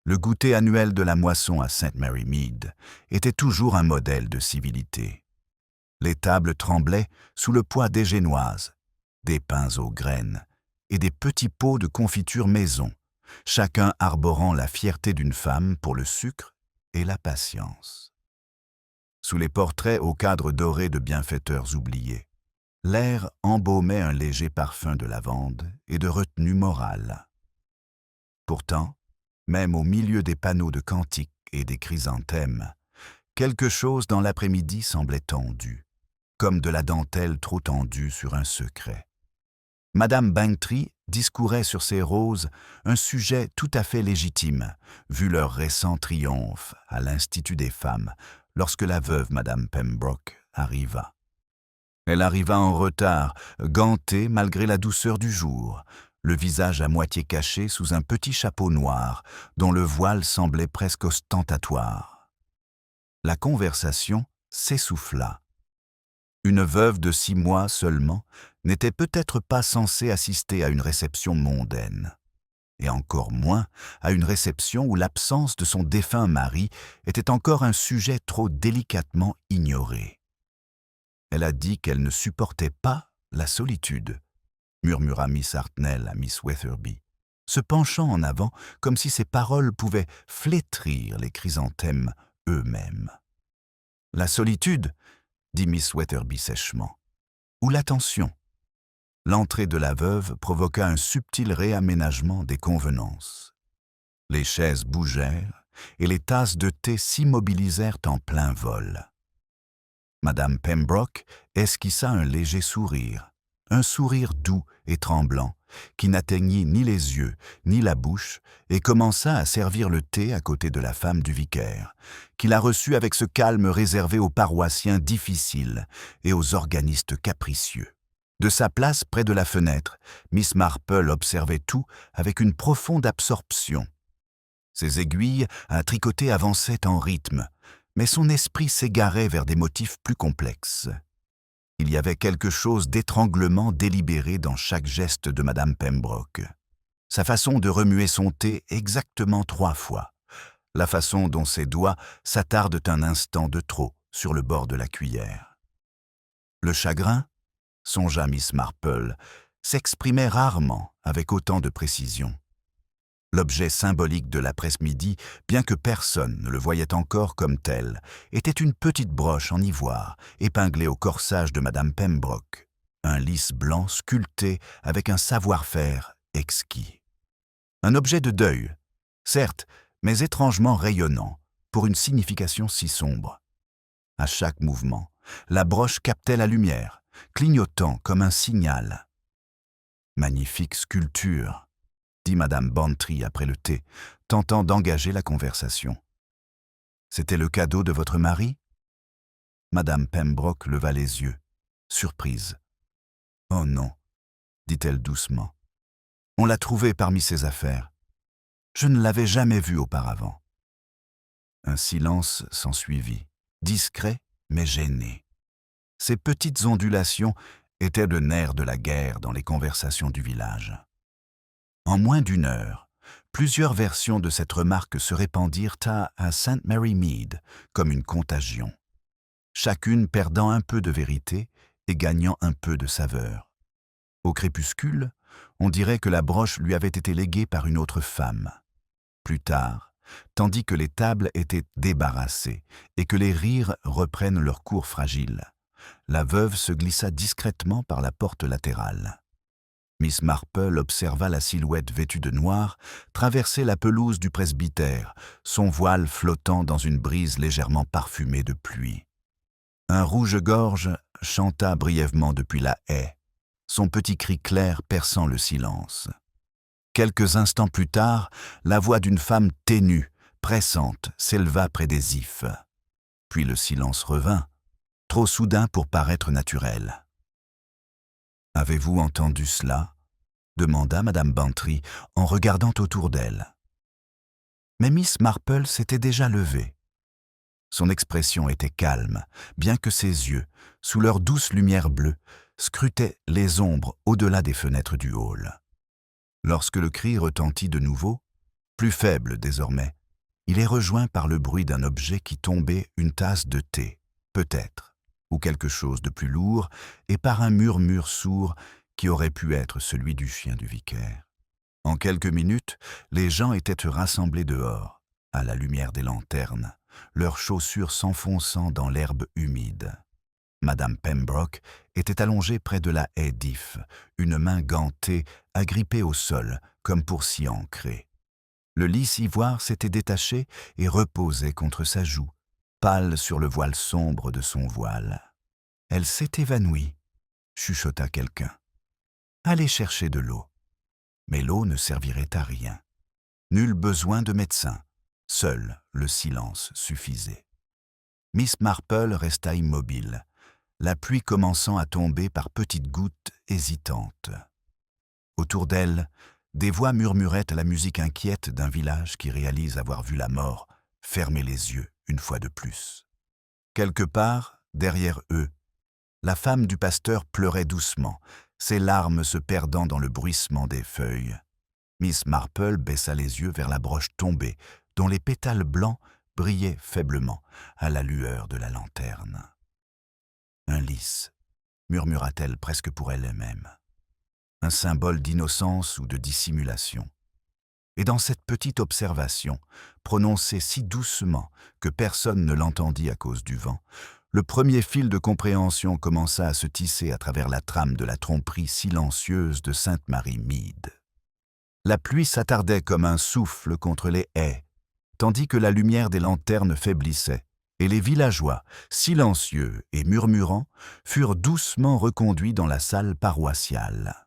Le goûter annuel de la moisson à St. Mary Mead était toujours un modèle de civilité. Les tables tremblaient sous le poids des génoises, des pains aux graines et des petits pots de confiture maison, chacun arborant la fierté d'une femme pour le sucre et la patience. Sous les portraits au cadre doré de bienfaiteurs oubliés, l'air embaumait un léger parfum de lavande et de retenue morale. Pourtant, même au milieu des panneaux de cantiques et des chrysanthèmes, quelque chose dans l'après-midi semblait tendu, comme de la dentelle trop tendue sur un secret. Madame Bantry discourait sur ces roses un sujet tout à fait légitime, vu leur récent triomphe à l'Institut des femmes, lorsque la veuve Madame Pembroke arriva. Elle arriva en retard, gantée malgré la douceur du jour, le visage à moitié caché sous un petit chapeau noir, dont le voile semblait presque ostentatoire. La conversation s'essouffla. Une veuve de 6 mois seulement n'était peut-être pas censée assister à une réception mondaine, et encore moins à une réception où l'absence de son défunt mari était encore un sujet trop délicatement ignoré. Elle a dit qu'elle ne supportait pas la solitude, murmura Miss Hartnell à Miss Wetherby, se penchant en avant comme si ses paroles pouvaient flétrir les chrysanthèmes eux-mêmes. La solitude, dit Miss Wetherby sèchement, ou l'attention. L'entrée de la veuve provoqua un subtil réaménagement des convenances. Les chaises bougèrent et les tasses de thé s'immobilisèrent en plein vol. Madame Pembroke esquissa un léger sourire, un sourire doux et tremblant, qui n'atteignit ni les yeux ni la bouche, et commença à servir le thé à côté de la femme du vicaire, qui la reçut avec ce calme réservé aux paroissiens difficiles et aux organistes capricieux. De sa place près de la fenêtre, Miss Marple observait tout avec une profonde absorption. Ses aiguilles à tricoter avançaient en rythme, mais son esprit s'égarait vers des motifs plus complexes. Il y avait quelque chose d'étranglement délibéré dans chaque geste de Madame Pembroke. Sa façon de remuer son thé exactement 3 fois, la façon dont ses doigts s'attardent un instant de trop sur le bord de la cuillère. Le chagrin, songea Miss Marple, s'exprimait rarement avec autant de précision. L'objet symbolique de l'après-midi, bien que personne ne le voyait encore comme tel, était une petite broche en ivoire, épinglée au corsage de Madame Pembroke, un lys blanc sculpté avec un savoir-faire exquis. Un objet de deuil, certes, mais étrangement rayonnant, pour une signification si sombre. À chaque mouvement, la broche captait la lumière, clignotant comme un signal. Magnifique sculpture, dit Madame Bantry après le thé, tentant d'engager la conversation. C'était le cadeau de votre mari? Madame Pembroke leva les yeux, surprise. Oh non, dit-elle doucement. On l'a trouvé parmi ses affaires. Je ne l'avais jamais vu auparavant. Un silence s'ensuivit, discret mais gêné. Ces petites ondulations étaient le nerf de la guerre dans les conversations du village. En moins d'1 heure, plusieurs versions de cette remarque se répandirent à St. Mary Mead comme une contagion, chacune perdant un peu de vérité et gagnant un peu de saveur. Au crépuscule, on dirait que la broche lui avait été léguée par une autre femme. Plus tard, tandis que les tables étaient débarrassées et que les rires reprennent leur cours fragile, la veuve se glissa discrètement par la porte latérale. Miss Marple observa la silhouette vêtue de noir traverser la pelouse du presbytère, son voile flottant dans une brise légèrement parfumée de pluie. Un rouge-gorge chanta brièvement depuis la haie, son petit cri clair perçant le silence. Quelques instants plus tard, la voix d'une femme ténue, pressante, s'éleva près des ifs. Puis le silence revint, trop soudain pour paraître naturel. « Avez-vous entendu cela ?» demanda Madame Bantry en regardant autour d'elle. Mais Miss Marple s'était déjà levée. Son expression était calme, bien que ses yeux, sous leur douce lumière bleue, scrutaient les ombres au-delà des fenêtres du hall. Lorsque le cri retentit de nouveau, plus faible désormais, il est rejoint par le bruit d'un objet qui tombait, une tasse de thé, peut-être, ou quelque chose de plus lourd, et par un murmure sourd qui aurait pu être celui du chien du vicaire. En quelques minutes, les gens étaient rassemblés dehors, à la lumière des lanternes, leurs chaussures s'enfonçant dans l'herbe humide. Madame Pembroke était allongée près de la haie d'if, une main gantée, agrippée au sol, comme pour s'y ancrer. Le lys ivoire s'était détaché et reposait contre sa joue, pâle sur le voile sombre de son voile. « Elle s'est évanouie », chuchota quelqu'un. « Allez chercher de l'eau. » Mais l'eau ne servirait à rien. Nul besoin de médecin. Seul le silence suffisait. Miss Marple resta immobile, la pluie commençant à tomber par petites gouttes hésitantes. Autour d'elle, des voix murmuraient à la musique inquiète d'un village qui réalise avoir vu la mort fermer les yeux une fois de plus. Quelque part, derrière eux, la femme du pasteur pleurait doucement, ses larmes se perdant dans le bruissement des feuilles. Miss Marple baissa les yeux vers la broche tombée, dont les pétales blancs brillaient faiblement à la lueur de la lanterne. « Un lys », murmura-t-elle presque pour elle-même. Un symbole d'innocence ou de dissimulation. Et dans cette petite observation, prononcée si doucement que personne ne l'entendit à cause du vent, le premier fil de compréhension commença à se tisser à travers la trame de la tromperie silencieuse de Sainte-Marie Mead. La pluie s'attardait comme un souffle contre les haies, tandis que la lumière des lanternes faiblissait, et les villageois, silencieux et murmurants, furent doucement reconduits dans la salle paroissiale.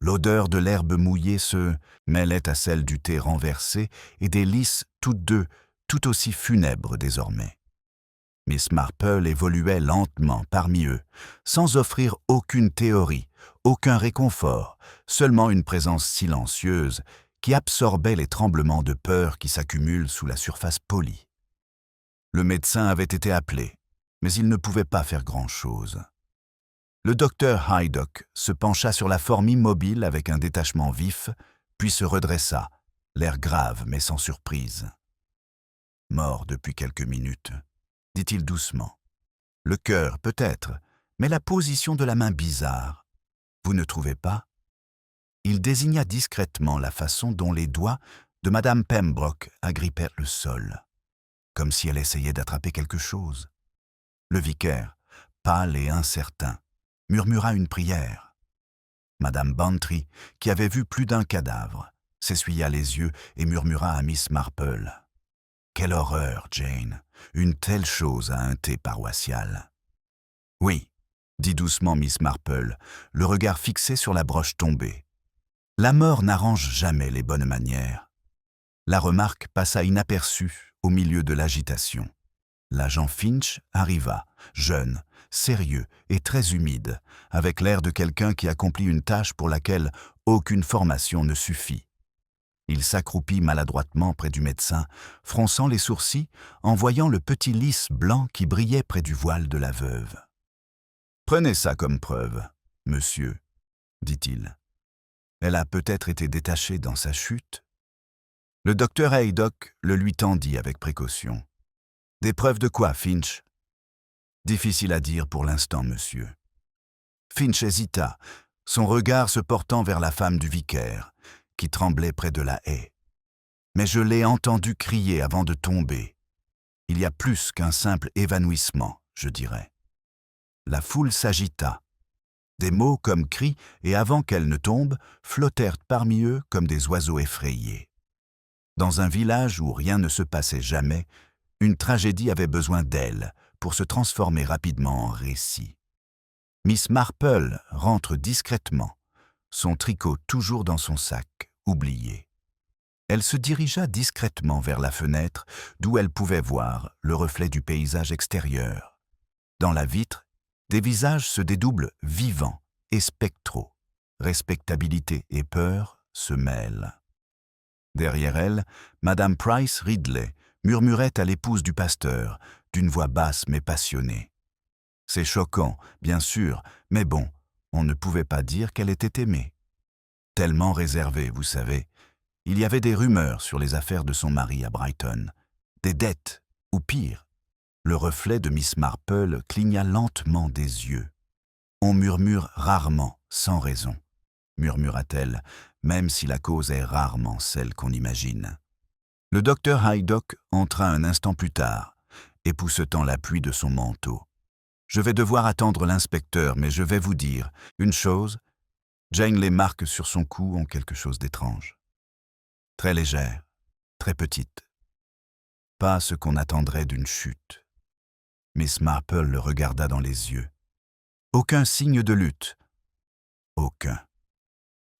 L'odeur de l'herbe mouillée se mêlait à celle du thé renversé et des lys toutes deux, tout aussi funèbres désormais. Miss Marple évoluait lentement parmi eux, sans offrir aucune théorie, aucun réconfort, seulement une présence silencieuse qui absorbait les tremblements de peur qui s'accumulent sous la surface polie. Le médecin avait été appelé, mais il ne pouvait pas faire grand-chose. Le docteur Haydock se pencha sur la forme immobile avec un détachement vif, puis se redressa, l'air grave mais sans surprise. « Mort depuis quelques minutes », dit-il doucement. « Le cœur, peut-être, mais la position de la main bizarre. Vous ne trouvez pas ?» Il désigna discrètement la façon dont les doigts de Madame Pembroke agrippaient le sol, comme si elle essayait d'attraper quelque chose. Le vicaire, pâle et incertain, murmura une prière. Madame Bantry, qui avait vu plus d'un cadavre, s'essuya les yeux et murmura à Miss Marple. « Quelle horreur, Jane, une telle chose à un thé paroissial. »« Oui, » dit doucement Miss Marple, le regard fixé sur la broche tombée. « La mort n'arrange jamais les bonnes manières. » La remarque passa inaperçue au milieu de l'agitation. L'agent Finch arriva, jeune, sérieux et très humide, avec l'air de quelqu'un qui accomplit une tâche pour laquelle aucune formation ne suffit. Il s'accroupit maladroitement près du médecin, fronçant les sourcils en voyant le petit lys blanc qui brillait près du voile de la veuve. « Prenez ça comme preuve, monsieur, » dit-il. « Elle a peut-être été détachée dans sa chute. » Le docteur Haydock le lui tendit avec précaution. « Des preuves de quoi, Finch ?»« Difficile à dire pour l'instant, monsieur. » Finch hésita, son regard se portant vers la femme du vicaire, qui tremblait près de la haie. « Mais je l'ai entendu crier avant de tomber. Il y a plus qu'un simple évanouissement, je dirais. » La foule s'agita. Des mots comme cris et avant qu'elle ne tombe flottèrent parmi eux comme des oiseaux effrayés. Dans un village où rien ne se passait jamais, une tragédie avait besoin d'elle pour se transformer rapidement en récit. Miss Marple rentre discrètement, son tricot toujours dans son sac, oublié. Elle se dirigea discrètement vers la fenêtre d'où elle pouvait voir le reflet du paysage extérieur. Dans la vitre, des visages se dédoublent vivants et spectraux. Respectabilité et peur se mêlent. Derrière elle, Madame Price Ridley murmurait à l'épouse du pasteur, d'une voix basse mais passionnée. C'est choquant, bien sûr, mais bon, on ne pouvait pas dire qu'elle était aimée. Tellement réservée, vous savez. Il y avait des rumeurs sur les affaires de son mari à Brighton, des dettes, ou pire. Le reflet de Miss Marple cligna lentement des yeux. « On murmure rarement, sans raison », murmura-t-elle, même si la cause est rarement celle qu'on imagine. Le docteur Haydock entra un instant plus tard, époussetant la pluie de son manteau. « Je vais devoir attendre l'inspecteur, mais je vais vous dire une chose. Jane, les marques sur son cou ont quelque chose d'étrange. Très légère, très petite. Pas ce qu'on attendrait d'une chute. » Miss Marple le regarda dans les yeux. Aucun signe de lutte. Aucun.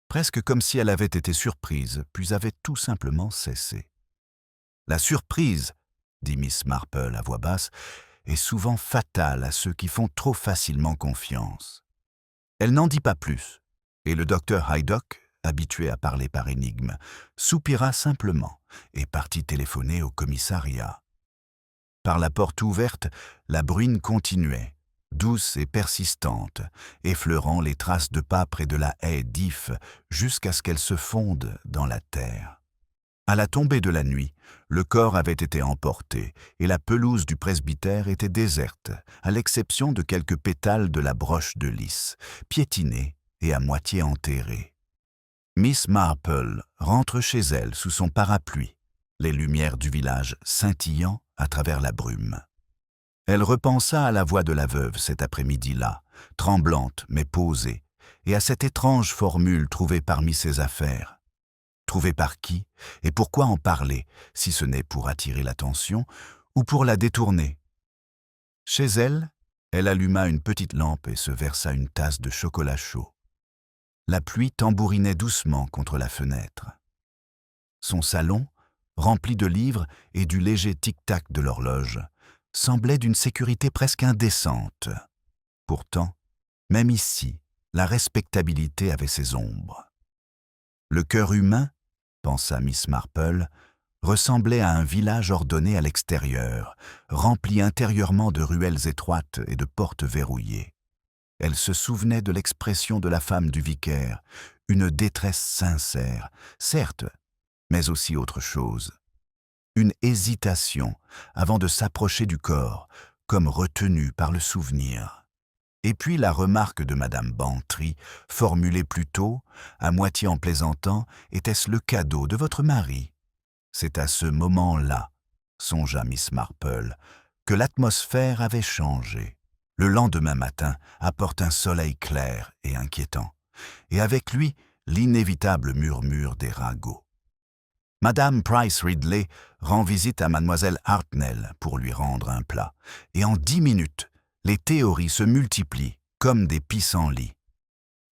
Presque comme si elle avait été surprise, puis avait tout simplement cessé. La surprise, dit Miss Marple à voix basse, est souvent fatale à ceux qui font trop facilement confiance. Elle n'en dit pas plus, et le docteur Haydock, habitué à parler par énigme, soupira simplement et partit téléphoner au commissariat. Par la porte ouverte, la bruine continuait, douce et persistante, effleurant les traces de pas près de la haie d'If jusqu'à ce qu'elle se fonde dans la terre. À la tombée de la nuit, le corps avait été emporté et la pelouse du presbytère était déserte, à l'exception de quelques pétales de la broche de lys, piétinés et à moitié enterrés. Miss Marple rentre chez elle sous son parapluie, les lumières du village scintillant à travers la brume. Elle repensa à la voix de la veuve cet après-midi-là, tremblante mais posée, et à cette étrange formule trouvée parmi ses affaires. Trouvée par qui et pourquoi en parler, si ce n'est pour attirer l'attention ou pour la détourner? Chez elle, elle alluma une petite lampe et se versa une tasse de chocolat chaud. La pluie tambourinait doucement contre la fenêtre. Son salon, rempli de livres et du léger tic-tac de l'horloge, semblait d'une sécurité presque indécente. Pourtant, même ici, la respectabilité avait ses ombres. Le cœur humain, pensa Miss Marple, ressemblait à un village ordonné à l'extérieur, rempli intérieurement de ruelles étroites et de portes verrouillées. Elle se souvenait de l'expression de la femme du vicaire, une détresse sincère, certes, mais aussi autre chose. Une hésitation avant de s'approcher du corps, comme retenue par le souvenir. Et puis la remarque de Madame Bantry, formulée plus tôt, à moitié en plaisantant, était-ce le cadeau de votre mari? C'est à ce moment-là, songea Miss Marple, que l'atmosphère avait changé. Le lendemain matin apporte un soleil clair et inquiétant, et avec lui l'inévitable murmure des ragots. Madame Price Ridley rend visite à Mademoiselle Hartnell pour lui rendre un plat, et en 10 minutes, les théories se multiplient comme des pissenlits.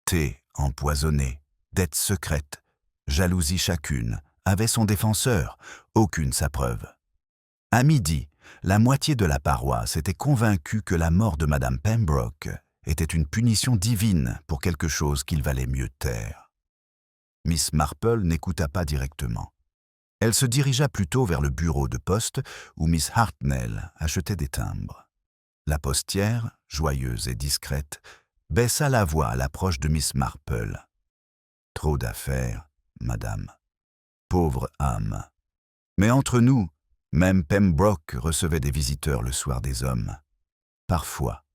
Thé empoisonné, dettes secrètes, jalousie chacune, avait son défenseur, aucune sa preuve. À midi, la moitié de la paroisse était convaincue que la mort de Madame Pembroke était une punition divine pour quelque chose qu'il valait mieux taire. Miss Marple n'écouta pas directement. Elle se dirigea plutôt vers le bureau de poste où Miss Hartnell achetait des timbres. La postière, joyeuse et discrète, baissa la voix à l'approche de Miss Marple. « Trop d'affaires, madame. Pauvre âme. Mais entre nous, même Pembroke recevait des visiteurs le soir des hommes. Parfois.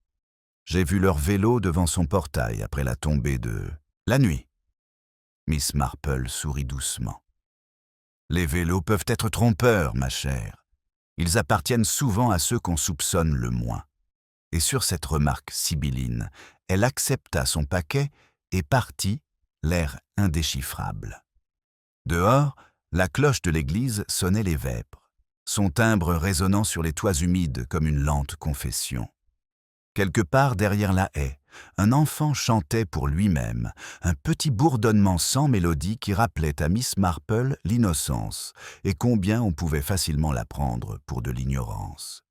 J'ai vu leur vélo devant son portail après la tombée de... la nuit. » Miss Marple sourit doucement. « Les vélos peuvent être trompeurs, ma chère. Ils appartiennent souvent à ceux qu'on soupçonne le moins. » Et sur cette remarque sibylline, elle accepta son paquet et partit, l'air indéchiffrable. Dehors, la cloche de l'église sonnait les vêpres, son timbre résonnant sur les toits humides comme une lente confession. Quelque part derrière la haie, un enfant chantait pour lui-même, un petit bourdonnement sans mélodie qui rappelait à Miss Marple l'innocence et combien on pouvait facilement la prendre pour de l'ignorance.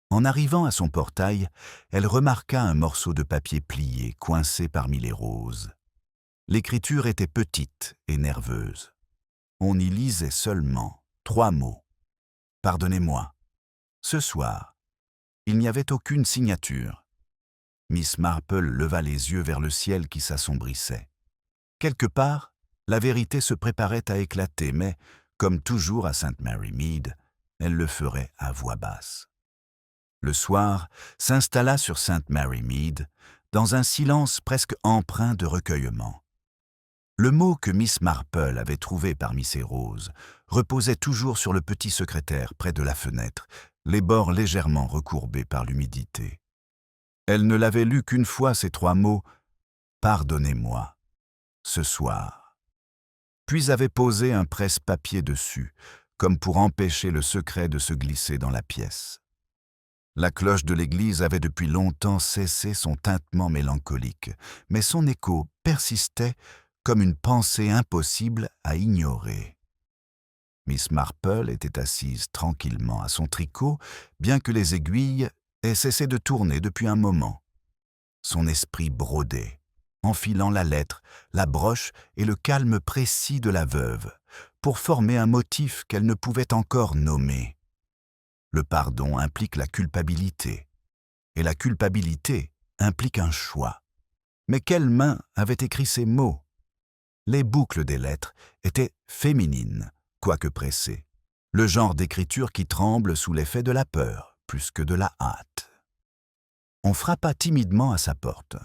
En arrivant à son portail, elle remarqua un morceau de papier plié coincé parmi les roses. L'écriture était petite et nerveuse. On y lisait seulement 3 mots. « Pardonnez-moi. Ce soir. » Il n'y avait aucune signature. Miss Marple leva les yeux vers le ciel qui s'assombrissait. Quelque part, la vérité se préparait à éclater, mais, comme toujours à St. Mary Mead, elle le ferait à voix basse. Le soir s'installa sur St. Mary Mead, dans un silence presque empreint de recueillement. Le mot que Miss Marple avait trouvé parmi ses roses reposait toujours sur le petit secrétaire près de la fenêtre, les bords légèrement recourbés par l'humidité. Elle ne l'avait lu qu'une fois, ces 3 mots « Pardonnez-moi » ce soir. Puis avait posé un presse-papier dessus, comme pour empêcher le secret de se glisser dans la pièce. La cloche de l'église avait depuis longtemps cessé son tintement mélancolique, mais son écho persistait comme une pensée impossible à ignorer. Miss Marple était assise tranquillement à son tricot, bien que les aiguilles aient cessé de tourner depuis un moment. Son esprit brodait, enfilant la lettre, la broche et le calme précis de la veuve, pour former un motif qu'elle ne pouvait encore nommer. Le pardon implique la culpabilité, et la culpabilité implique un choix. Mais quelle main avait écrit ces mots? Les boucles des lettres étaient féminines, quoique pressées, le genre d'écriture qui tremble sous l'effet de la peur, plus que de la hâte. On frappa timidement à sa porte.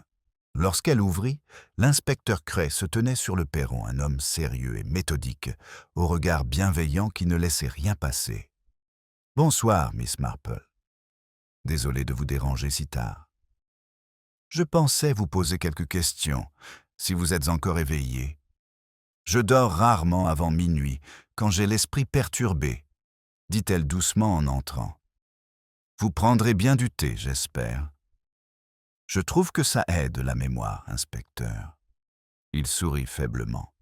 Lorsqu'elle ouvrit, l'inspecteur Cray se tenait sur le perron, un homme sérieux et méthodique, au regard bienveillant qui ne laissait rien passer. « Bonsoir, Miss Marple. Désolé de vous déranger si tard. Je pensais vous poser quelques questions, si vous êtes encore éveillée. Je dors rarement avant minuit, quand j'ai l'esprit perturbé, dit-elle doucement en entrant. Vous prendrez bien du thé, j'espère. Je trouve que ça aide la mémoire, inspecteur. Il sourit faiblement.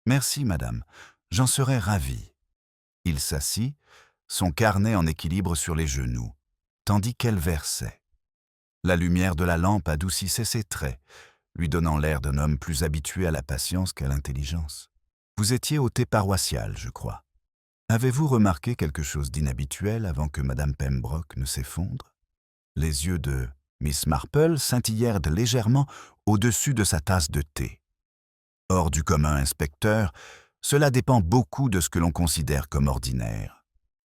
Merci, madame, j'en serais ravi. Il s'assit, son carnet en équilibre sur les genoux, tandis qu'elle versait. La lumière de la lampe adoucissait ses traits, lui donnant l'air d'un homme plus habitué à la patience qu'à l'intelligence. Vous étiez au thé paroissial, je crois. Avez-vous remarqué quelque chose d'inhabituel avant que Madame Pembroke ne s'effondre? Les yeux de Miss Marple scintillèrent légèrement au-dessus de sa tasse de thé. Hors du commun, inspecteur, cela dépend beaucoup de ce que l'on considère comme ordinaire.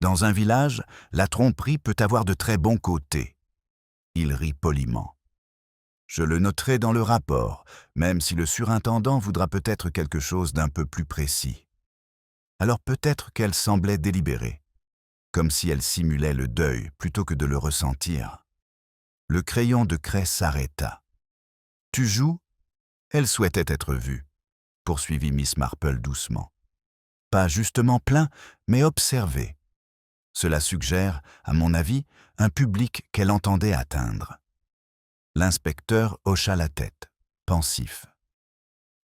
Dans un village, la tromperie peut avoir de très bons côtés. Il rit poliment. Je le noterai dans le rapport, même si le surintendant voudra peut-être quelque chose d'un peu plus précis. Alors peut-être qu'elle semblait délibérée, comme si elle simulait le deuil plutôt que de le ressentir. Le crayon de craie s'arrêta. « Tu joues ?» Elle souhaitait être vue, poursuivit Miss Marple doucement. Pas justement plein, mais observé. Cela suggère, à mon avis, un public qu'elle entendait atteindre. L'inspecteur hocha la tête, pensif.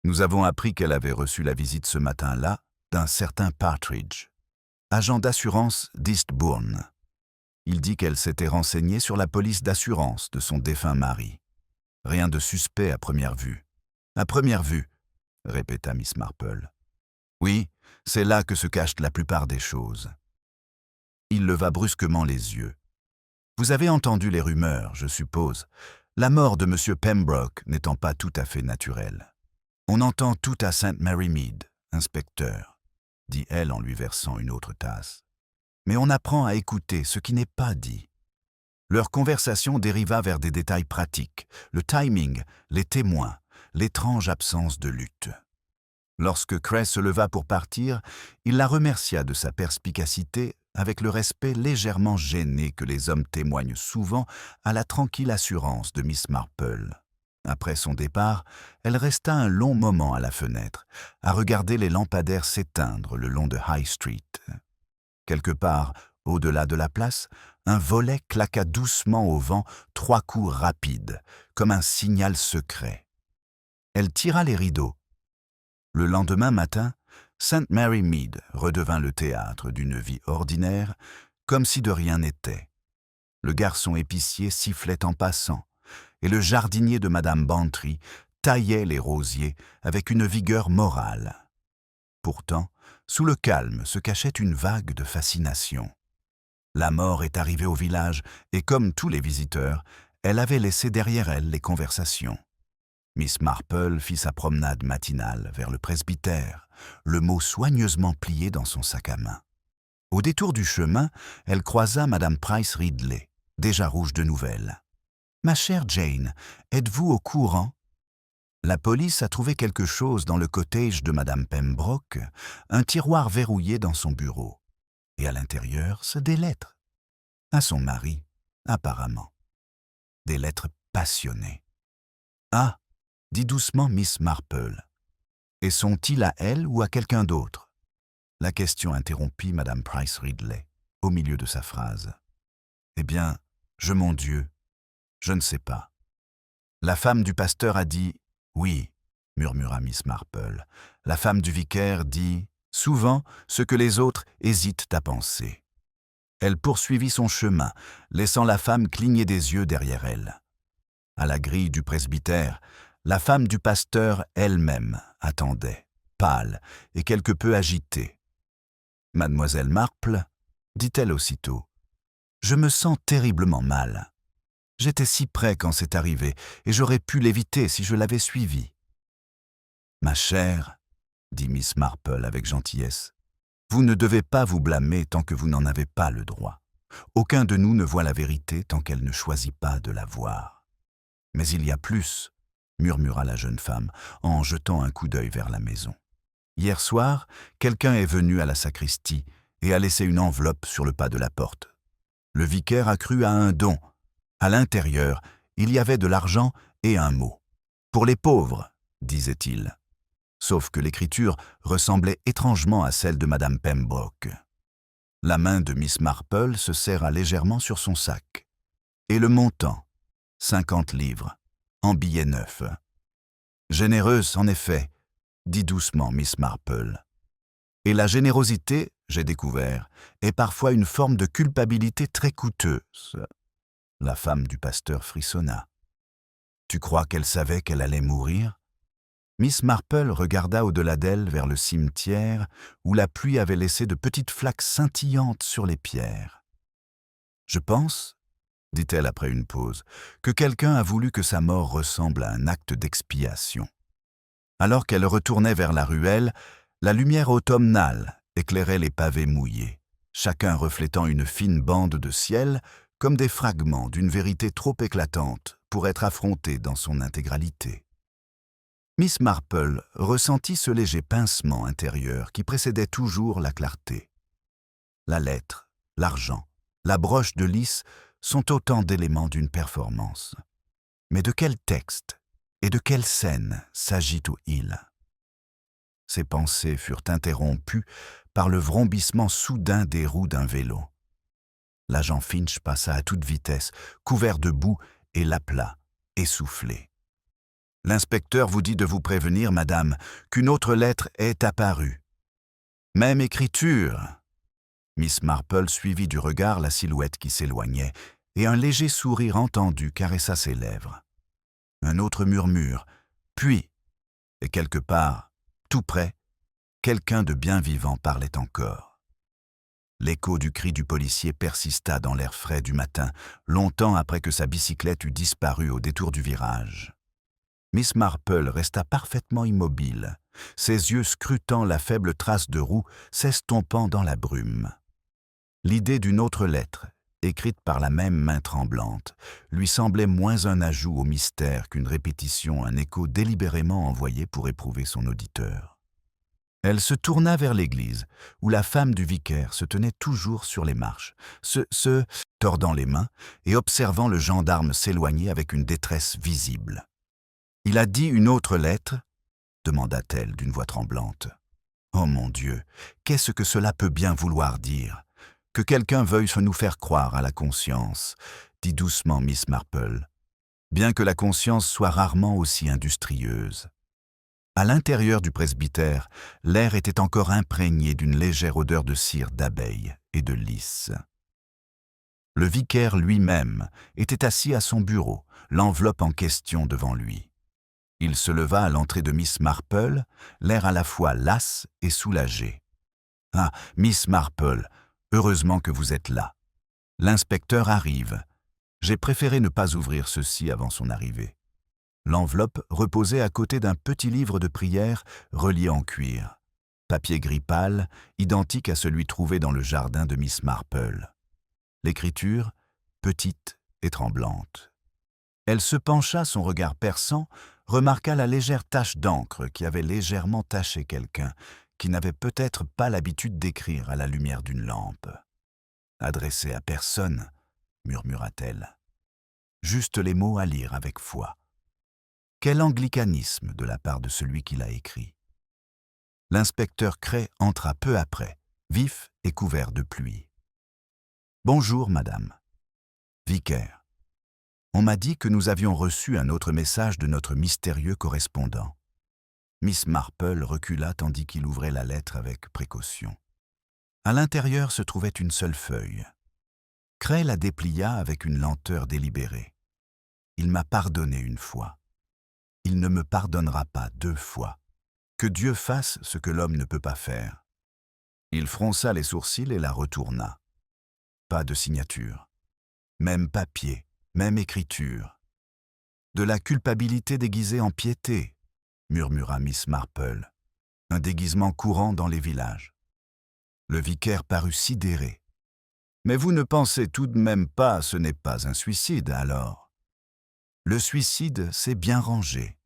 Nous avons appris qu'elle avait reçu la visite ce matin-là d'un certain Partridge, agent d'assurance d'Eastbourne. Il dit qu'elle s'était renseignée sur la police d'assurance de son défunt mari. Rien de suspect à première vue. À première vue, répéta Miss Marple. Oui, c'est là que se cachent la plupart des choses. Il leva brusquement les yeux. Vous avez entendu les rumeurs, je suppose, la mort de M. Pembroke n'étant pas tout à fait naturelle. On entend tout à St. Mary Mead, inspecteur, dit-elle en lui versant une autre tasse. Mais on apprend à écouter ce qui n'est pas dit. Leur conversation dériva vers des détails pratiques, le timing, les témoins, l'étrange absence de lutte. Lorsque Cray se leva pour partir, il la remercia de sa perspicacité avec le respect légèrement gêné que les hommes témoignent souvent à la tranquille assurance de Miss Marple. Après son départ, elle resta un long moment à la fenêtre, à regarder les lampadaires s'éteindre le long de High Street. Quelque part, au-delà de la place, un volet claqua doucement au vent 3 coups rapides, comme un signal secret. Elle tira les rideaux. Le lendemain matin, St. Mary Mead redevint le théâtre d'une vie ordinaire, comme si de rien n'était. Le garçon épicier sifflait en passant, et le jardinier de Madame Bantry taillait les rosiers avec une vigueur morale. Pourtant, sous le calme se cachait une vague de fascination. La mort est arrivée au village, et comme tous les visiteurs, elle avait laissé derrière elle les conversations. Miss Marple fit sa promenade matinale vers le presbytère, le mot soigneusement plié dans son sac à main. Au détour du chemin, elle croisa Madame Price Ridley, déjà rouge de nouvelles. « Ma chère Jane, êtes-vous au courant ? La police a trouvé quelque chose dans le cottage de Madame Pembroke, un tiroir verrouillé dans son bureau. Et à l'intérieur, des lettres. À son mari, apparemment. Des lettres passionnées. « Ah !» dit doucement Miss Marple. « Et sont-ils à elle ou à quelqu'un d'autre ?» La question interrompit Madame Price Ridley, au milieu de sa phrase. « Eh bien, mon Dieu, je ne sais pas. » La femme du pasteur a dit « Oui », murmura Miss Marple. La femme du vicaire dit « Souvent, ce que les autres hésitent à penser. » Elle poursuivit son chemin, laissant la femme cligner des yeux derrière elle. À la grille du presbytère, la femme du pasteur elle-même attendait, pâle et quelque peu agitée. « Mademoiselle Marple, dit-elle aussitôt, je me sens terriblement mal. J'étais si près quand c'est arrivé, et j'aurais pu l'éviter si je l'avais suivi. »« Ma chère, dit Miss Marple avec gentillesse, vous ne devez pas vous blâmer tant que vous n'en avez pas le droit. Aucun de nous ne voit la vérité tant qu'elle ne choisit pas de la voir. Mais il y a plus, murmura la jeune femme en jetant un coup d'œil vers la maison. Hier soir, quelqu'un est venu à la sacristie et a laissé une enveloppe sur le pas de la porte. Le vicaire a cru à un don. À l'intérieur, il y avait de l'argent et un mot. « Pour les pauvres », disait-il. Sauf que l'écriture ressemblait étrangement à celle de Madame Pembroke. La main de Miss Marple se serra légèrement sur son sac. Et le montant, 50 livres, en billets neufs. « Généreuse, en effet, » dit doucement Miss Marple. « Et la générosité, j'ai découvert, est parfois une forme de culpabilité très coûteuse. » La femme du pasteur frissonna. « Tu crois qu'elle savait qu'elle allait mourir ?» Miss Marple regarda au-delà d'elle vers le cimetière où la pluie avait laissé de petites flaques scintillantes sur les pierres. « Je pense, dit-elle après une pause, que quelqu'un a voulu que sa mort ressemble à un acte d'expiation. » Alors qu'elle retournait vers la ruelle, la lumière automnale éclairait les pavés mouillés, chacun reflétant une fine bande de ciel comme des fragments d'une vérité trop éclatante pour être affrontée dans son intégralité. Miss Marple ressentit ce léger pincement intérieur qui précédait toujours la clarté. La lettre, l'argent, la broche de lys sont autant d'éléments d'une performance. Mais de quel texte et de quelle scène s'agit-il ? Ses pensées furent interrompues par le vrombissement soudain des roues d'un vélo. L'agent Finch passa à toute vitesse, couvert de boue, et l'appela, essoufflé. « L'inspecteur vous dit de vous prévenir, madame, qu'une autre lettre est apparue. »« Même écriture !» Miss Marple suivit du regard la silhouette qui s'éloignait, et un léger sourire entendu caressa ses lèvres. Un autre murmure, puis, et quelque part, tout près, quelqu'un de bien vivant parlait encore. L'écho du cri du policier persista dans l'air frais du matin, longtemps après que sa bicyclette eut disparu au détour du virage. Miss Marple resta parfaitement immobile, ses yeux scrutant la faible trace de roue s'estompant dans la brume. L'idée d'une autre lettre, écrite par la même main tremblante, lui semblait moins un ajout au mystère qu'une répétition, un écho délibérément envoyé pour éprouver son auditeur. Elle se tourna vers l'église, où la femme du vicaire se tenait toujours sur les marches, se tordant les mains et observant le gendarme s'éloigner avec une détresse visible. « Il a dit une autre lettre ?» demanda-t-elle d'une voix tremblante. « Oh mon Dieu, qu'est-ce que cela peut bien vouloir dire ? Que quelqu'un veuille se nous faire croire à la conscience, » dit doucement Miss Marple, bien que la conscience soit rarement aussi industrieuse. À l'intérieur du presbytère, l'air était encore imprégné d'une légère odeur de cire d'abeille et de lys. Le vicaire lui-même était assis à son bureau, l'enveloppe en question devant lui. Il se leva à l'entrée de Miss Marple, l'air à la fois las et soulagé. « Ah, Miss Marple, heureusement que vous êtes là. L'inspecteur arrive. J'ai préféré ne pas ouvrir ceci avant son arrivée. » L'enveloppe reposait à côté d'un petit livre de prière relié en cuir. Papier gris pâle, identique à celui trouvé dans le jardin de Miss Marple. L'écriture, petite et tremblante. Elle se pencha, son regard perçant, remarqua la légère tache d'encre qui avait légèrement taché quelqu'un, qui n'avait peut-être pas l'habitude d'écrire à la lumière d'une lampe. « Adressé à personne », murmura-t-elle. Juste les mots à lire avec foi. Quel anglicanisme de la part de celui qui l'a écrit. L'inspecteur Cray entra peu après, vif et couvert de pluie. « Bonjour, madame. »« Vicaire. On m'a dit que nous avions reçu un autre message de notre mystérieux correspondant. » Miss Marple recula tandis qu'il ouvrait la lettre avec précaution. À l'intérieur se trouvait une seule feuille. Cray la déplia avec une lenteur délibérée. « Il m'a pardonné une fois. Il ne me pardonnera pas 2 fois. Que Dieu fasse ce que l'homme ne peut pas faire. » Il fronça les sourcils et la retourna. Pas de signature. Même papier, même écriture. « De la culpabilité déguisée en piété, » murmura Miss Marple. « Un déguisement courant dans les villages. » Le vicaire parut sidéré. « Mais vous ne pensez tout de même pas, ce n'est pas un suicide, alors ?»« Le suicide, c'est bien rangé, »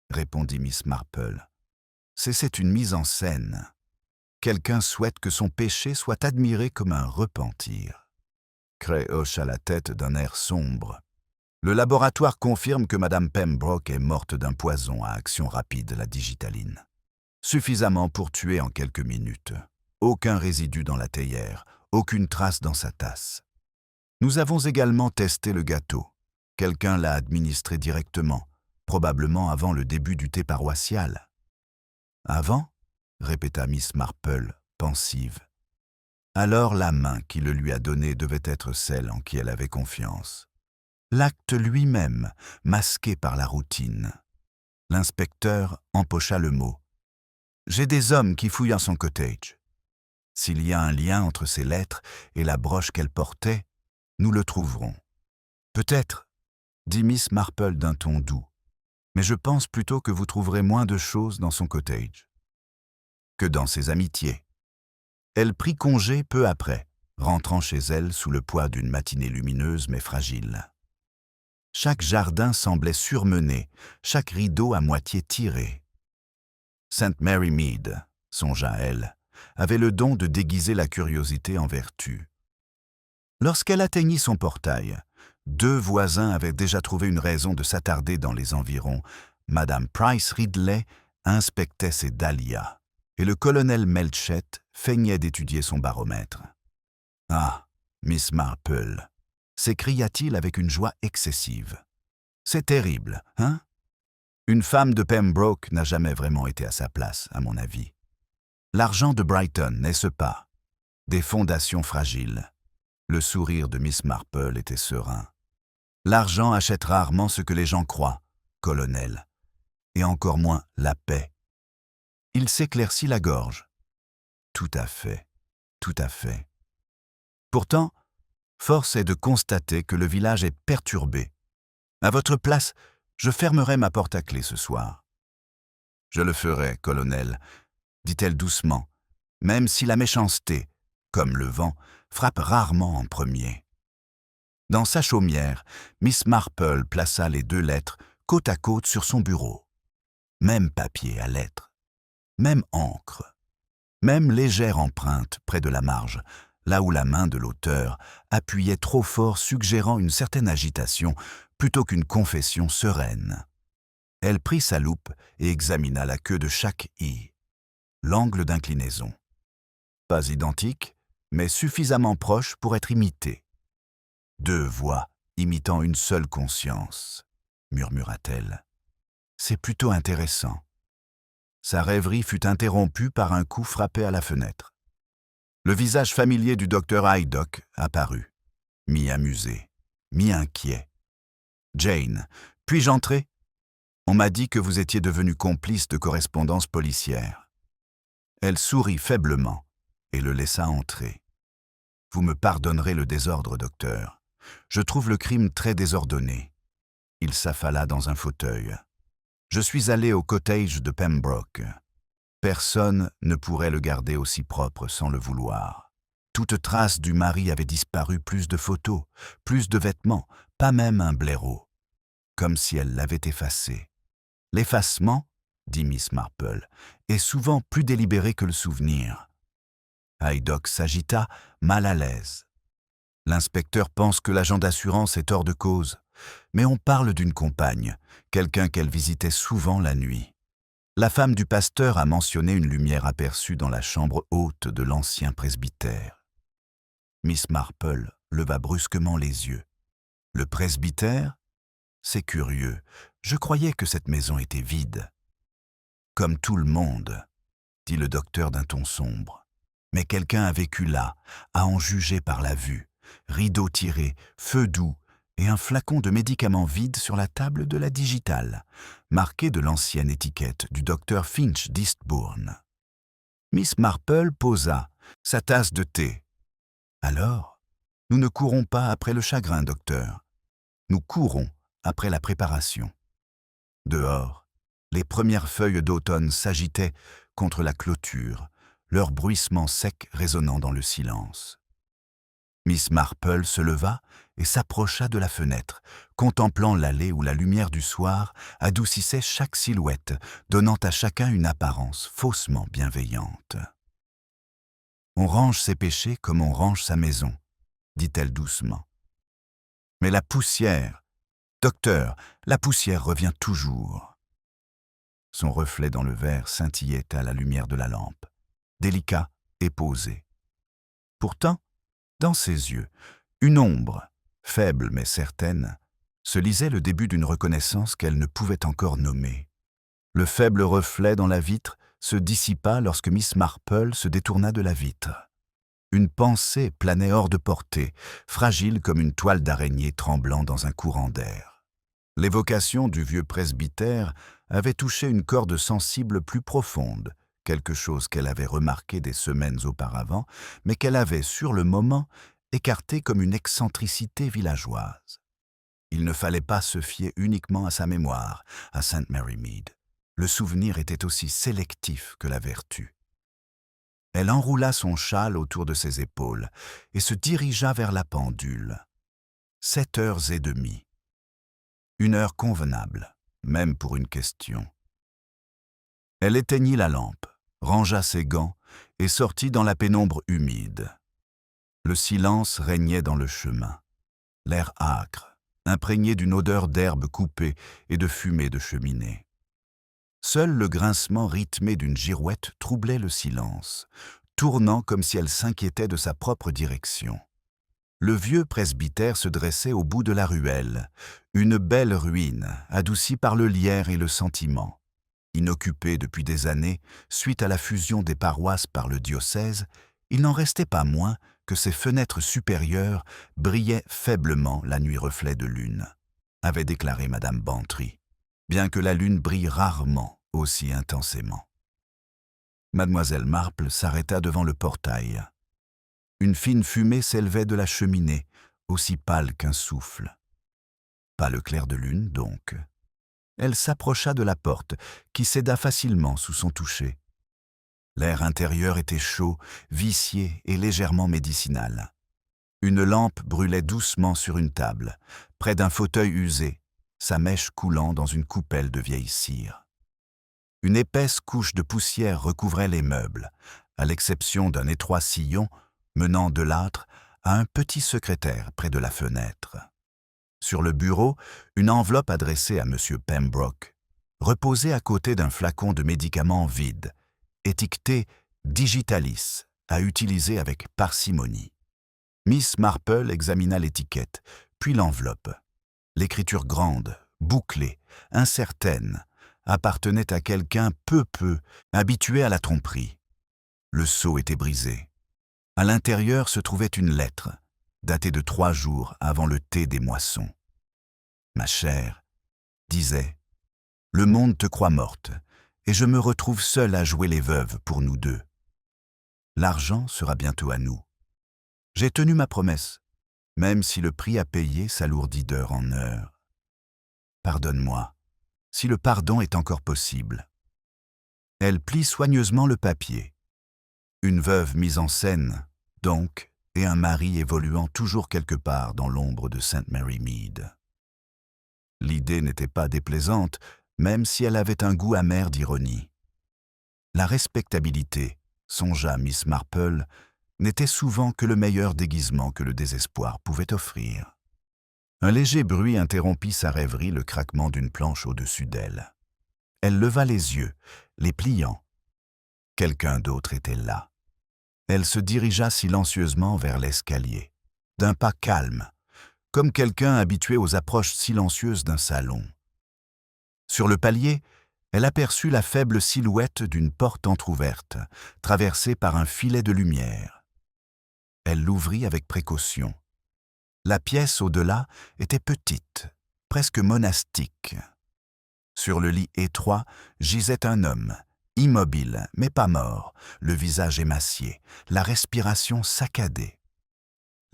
répondit Miss Marple. « C'est une mise en scène. Quelqu'un souhaite que son péché soit admiré comme un repentir. » Cray hocha la tête d'un air sombre. « Le laboratoire confirme que Madame Pembroke est morte d'un poison à action rapide, la digitaline. Suffisamment pour tuer en quelques minutes. Aucun résidu dans la théière, aucune trace dans sa tasse. Nous avons également testé le gâteau. Quelqu'un l'a administré directement, probablement avant le début du thé paroissial. »« Avant ?» répéta Miss Marple, pensive. Alors la main qui le lui a donné devait être celle en qui elle avait confiance. L'acte lui-même, masqué par la routine. L'inspecteur empocha le mot. « J'ai des hommes qui fouillent en son cottage. S'il y a un lien entre ces lettres et la broche qu'elle portait, nous le trouverons. »« Peut-être, » dit Miss Marple d'un ton doux, « mais je pense plutôt que vous trouverez moins de choses dans son cottage que dans ses amitiés. » Elle prit congé peu après, rentrant chez elle sous le poids d'une matinée lumineuse mais fragile. Chaque jardin semblait surmené, chaque rideau à moitié tiré. St. Mary Mead, songea-elle, avait le don de déguiser la curiosité en vertu. Lorsqu'elle atteignit son portail, 2 voisins avaient déjà trouvé une raison de s'attarder dans les environs. Madame Price Ridley inspectait ses dahlias, et le colonel Melchett feignait d'étudier son baromètre. « Ah, Miss Marple !» s'écria-t-il avec une joie excessive. « C'est terrible, hein? Une femme de Pembroke n'a jamais vraiment été à sa place, à mon avis. L'argent de Brighton, n'est-ce pas? Des fondations fragiles. » Le sourire de Miss Marple était serein. « L'argent achète rarement ce que les gens croient, colonel, et encore moins la paix. » Il s'éclaircit la gorge. « Tout à fait, tout à fait. Pourtant, force est de constater que le village est perturbé. À votre place, je fermerai ma porte à clé ce soir. »« Je le ferai, colonel, » dit-elle doucement, même si la méchanceté, comme le vent, frappe rarement en premier. Dans sa chaumière, Miss Marple plaça les 2 lettres côte à côte sur son bureau. Même papier à lettres, même encre, même légère empreinte près de la marge, là où la main de l'auteur appuyait trop fort, suggérant une certaine agitation plutôt qu'une confession sereine. Elle prit sa loupe et examina la queue de chaque « i », l'angle d'inclinaison. Pas identique, mais suffisamment proche pour être imité. 2 voix imitant une seule conscience, murmura-t-elle. C'est plutôt intéressant. Sa rêverie fut interrompue par un coup frappé à la fenêtre. Le visage familier du docteur Haydock apparut, mi-amusé, mi-inquiet. « Jane, puis-je entrer? On m'a dit que vous étiez devenue complice de correspondance policière. » Elle sourit faiblement et le laissa entrer. « Vous me pardonnerez le désordre, docteur. Je trouve le crime très désordonné. » Il s'affala dans un fauteuil. « Je suis allé au cottage de Pembroke. Personne ne pourrait le garder aussi propre sans le vouloir. Toute trace du mari avait disparu, plus de photos, plus de vêtements, pas même un blaireau. Comme si elle l'avait effacé. L'effacement, dit Miss Marple, est souvent plus délibéré que le souvenir. Haydock s'agita, mal à l'aise. L'inspecteur pense que l'agent d'assurance est hors de cause, mais on parle d'une compagne, quelqu'un qu'elle visitait souvent la nuit. La femme du pasteur a mentionné une lumière aperçue dans la chambre haute de l'ancien presbytère. Miss Marple leva brusquement les yeux. Le presbytère ? C'est curieux, je croyais que cette maison était vide. Comme tout le monde, dit le docteur d'un ton sombre. Mais quelqu'un a vécu là, à en juger par la vue. Rideaux tirés, feu doux et un flacon de médicaments vide sur la table de la digitale, marqué de l'ancienne étiquette du docteur Finch d'Eastbourne. Miss Marple posa sa tasse de thé. « Alors, nous ne courons pas après le chagrin, docteur. Nous courons après la préparation. » Dehors, les premières feuilles d'automne s'agitaient contre la clôture, leur bruissement sec résonnant dans le silence. Miss Marple se leva et s'approcha de la fenêtre, contemplant l'allée où la lumière du soir adoucissait chaque silhouette, donnant à chacun une apparence faussement bienveillante. « On range ses péchés comme on range sa maison, » dit-elle doucement. « Mais la poussière, docteur, la poussière revient toujours. » Son reflet dans le verre scintillait à la lumière de la lampe, délicat et posé. Pourtant, dans ses yeux, une ombre, faible mais certaine, se lisait le début d'une reconnaissance qu'elle ne pouvait encore nommer. Le faible reflet dans la vitre se dissipa lorsque Miss Marple se détourna de la vitre. Une pensée planait hors de portée, fragile comme une toile d'araignée tremblant dans un courant d'air. L'évocation du vieux presbytère avait touché une corde sensible plus profonde, quelque chose qu'elle avait remarqué des semaines auparavant, mais qu'elle avait, sur le moment, écarté comme une excentricité villageoise. Il ne fallait pas se fier uniquement à sa mémoire, à St. Mary Mead. Le souvenir était aussi sélectif que la vertu. Elle enroula son châle autour de ses épaules et se dirigea vers la pendule. 7h30. Une heure convenable, même pour une question. Elle éteignit la lampe, rangea ses gants et sortit dans la pénombre humide. Le silence régnait dans le chemin. L'air âcre, imprégné d'une odeur d'herbe coupée et de fumée de cheminée. Seul le grincement rythmé d'une girouette troublait le silence, tournant comme si elle s'inquiétait de sa propre direction. Le vieux presbytère se dressait au bout de la ruelle, une belle ruine, adoucie par le lierre et le sentiment. Inoccupé depuis des années, suite à la fusion des paroisses par le diocèse, il n'en restait pas moins que ses fenêtres supérieures brillaient faiblement la nuit reflet de lune, avait déclaré Madame Bantry, bien que la lune brille rarement aussi intensément. Mademoiselle Marple s'arrêta devant le portail. Une fine fumée s'élevait de la cheminée, aussi pâle qu'un souffle. Pas le clair de lune, donc. Elle s'approcha de la porte, qui céda facilement sous son toucher. L'air intérieur était chaud, vicié et légèrement médicinal. Une lampe brûlait doucement sur une table, près d'un fauteuil usé, sa mèche coulant dans une coupelle de vieille cire. Une épaisse couche de poussière recouvrait les meubles, à l'exception d'un étroit sillon menant de l'âtre à un petit secrétaire près de la fenêtre. Sur le bureau, une enveloppe adressée à M. Pembroke reposait à côté d'un flacon de médicaments vide, étiqueté « Digitalis » à utiliser avec parcimonie. Miss Marple examina l'étiquette, puis l'enveloppe. L'écriture grande, bouclée, incertaine, appartenait à quelqu'un peu habitué à la tromperie. Le sceau était brisé. À l'intérieur se trouvait une lettre, datée de 3 jours avant le thé des moissons. « Ma chère, disait, le monde te croit morte, et je me retrouve seule à jouer les veuves pour nous deux. L'argent sera bientôt à nous. J'ai tenu ma promesse, même si le prix à payer s'alourdit d'heure en heure. Pardonne-moi, si le pardon est encore possible. Elle plie soigneusement le papier. Une veuve mise en scène, donc, et un mari évoluant toujours quelque part dans l'ombre de St. Mary Mead. L'idée n'était pas déplaisante, même si elle avait un goût amer d'ironie. La respectabilité, songea Miss Marple, n'était souvent que le meilleur déguisement que le désespoir pouvait offrir. Un léger bruit interrompit sa rêverie, le craquement d'une planche au-dessus d'elle. Elle leva les yeux, les pliant. Quelqu'un d'autre était là. Elle se dirigea silencieusement vers l'escalier, d'un pas calme, comme quelqu'un habitué aux approches silencieuses d'un salon. Sur le palier, elle aperçut la faible silhouette d'une porte entr'ouverte, traversée par un filet de lumière. Elle l'ouvrit avec précaution. La pièce au-delà était petite, presque monastique. Sur le lit étroit gisait un homme, immobile mais pas mort, le visage émacié, la respiration saccadée.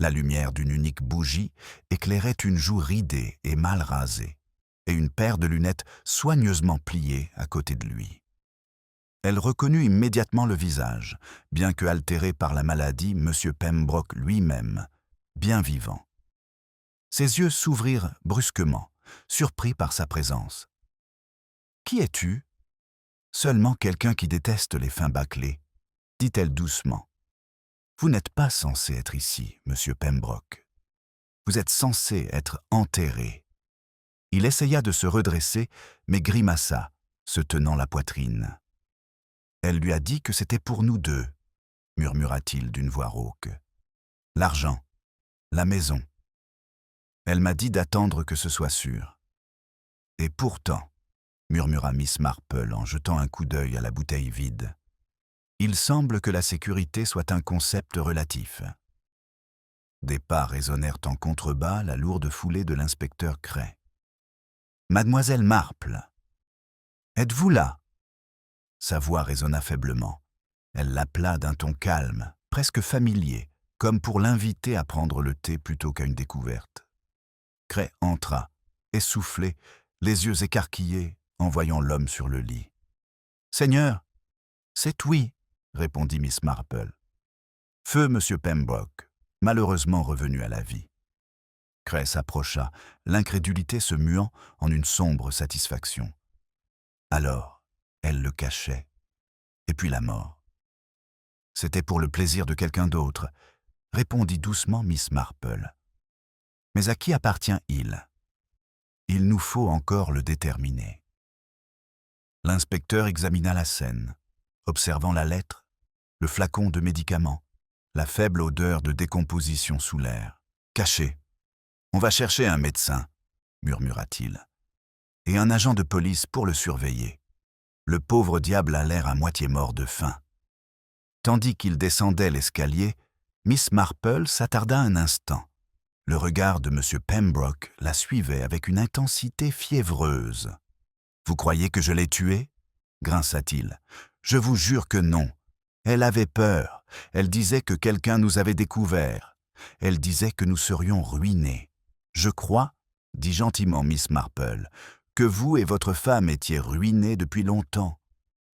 La lumière d'une unique bougie éclairait une joue ridée et mal rasée, et une paire de lunettes soigneusement pliées à côté de lui. Elle reconnut immédiatement le visage, bien que altéré par la maladie, M. Pembroke lui-même, bien vivant. Ses yeux s'ouvrirent brusquement, surpris par sa présence. « Qui es-tu » ? « Seulement quelqu'un qui déteste les fins bâclées, » dit-elle doucement. « Vous n'êtes pas censé être ici, Monsieur Pembroke. Vous êtes censé être enterré. » Il essaya de se redresser, mais grimaça, se tenant la poitrine. « Elle lui a dit que c'était pour nous deux, » murmura-t-il d'une voix rauque. « L'argent, la maison. Elle m'a dit d'attendre que ce soit sûr. » « Et pourtant, » murmura Miss Marple en jetant un coup d'œil à la bouteille vide, « il semble que la sécurité soit un concept relatif. » Des pas résonnèrent en contrebas la lourde foulée de l'inspecteur Cray. « Mademoiselle Marple, êtes-vous là ?» Sa voix résonna faiblement. Elle l'appela d'un ton calme, presque familier, comme pour l'inviter à prendre le thé plutôt qu'à une découverte. Cray entra, essoufflé, les yeux écarquillés, en voyant l'homme sur le lit. « Seigneur, c'est oui, » répondit Miss Marple. « Feu Monsieur Pembroke, malheureusement revenu à la vie. » Cray s'approcha, l'incrédulité se muant en une sombre satisfaction. Alors, elle le cachait. Et puis la mort. « C'était pour le plaisir de quelqu'un d'autre, » répondit doucement Miss Marple. « Mais à qui appartient-il ? Il nous faut encore le déterminer. » L'inspecteur examina la scène, observant la lettre, le flacon de médicaments, la faible odeur de décomposition sous l'air. « Cachez. On va chercher un médecin, » murmura-t-il, « et un agent de police pour le surveiller. Le pauvre diable a l'air à moitié mort de faim. » Tandis qu'il descendait l'escalier, Miss Marple s'attarda un instant. Le regard de M. Pembroke la suivait avec une intensité fiévreuse. « Vous croyez que je l'ai tuée » grinça-t-il. « Je vous jure que non. Elle avait peur. Elle disait que quelqu'un nous avait découverts. Elle disait que nous serions ruinés. Je crois, » dit gentiment Miss Marple, « que vous et votre femme étiez ruinés depuis longtemps.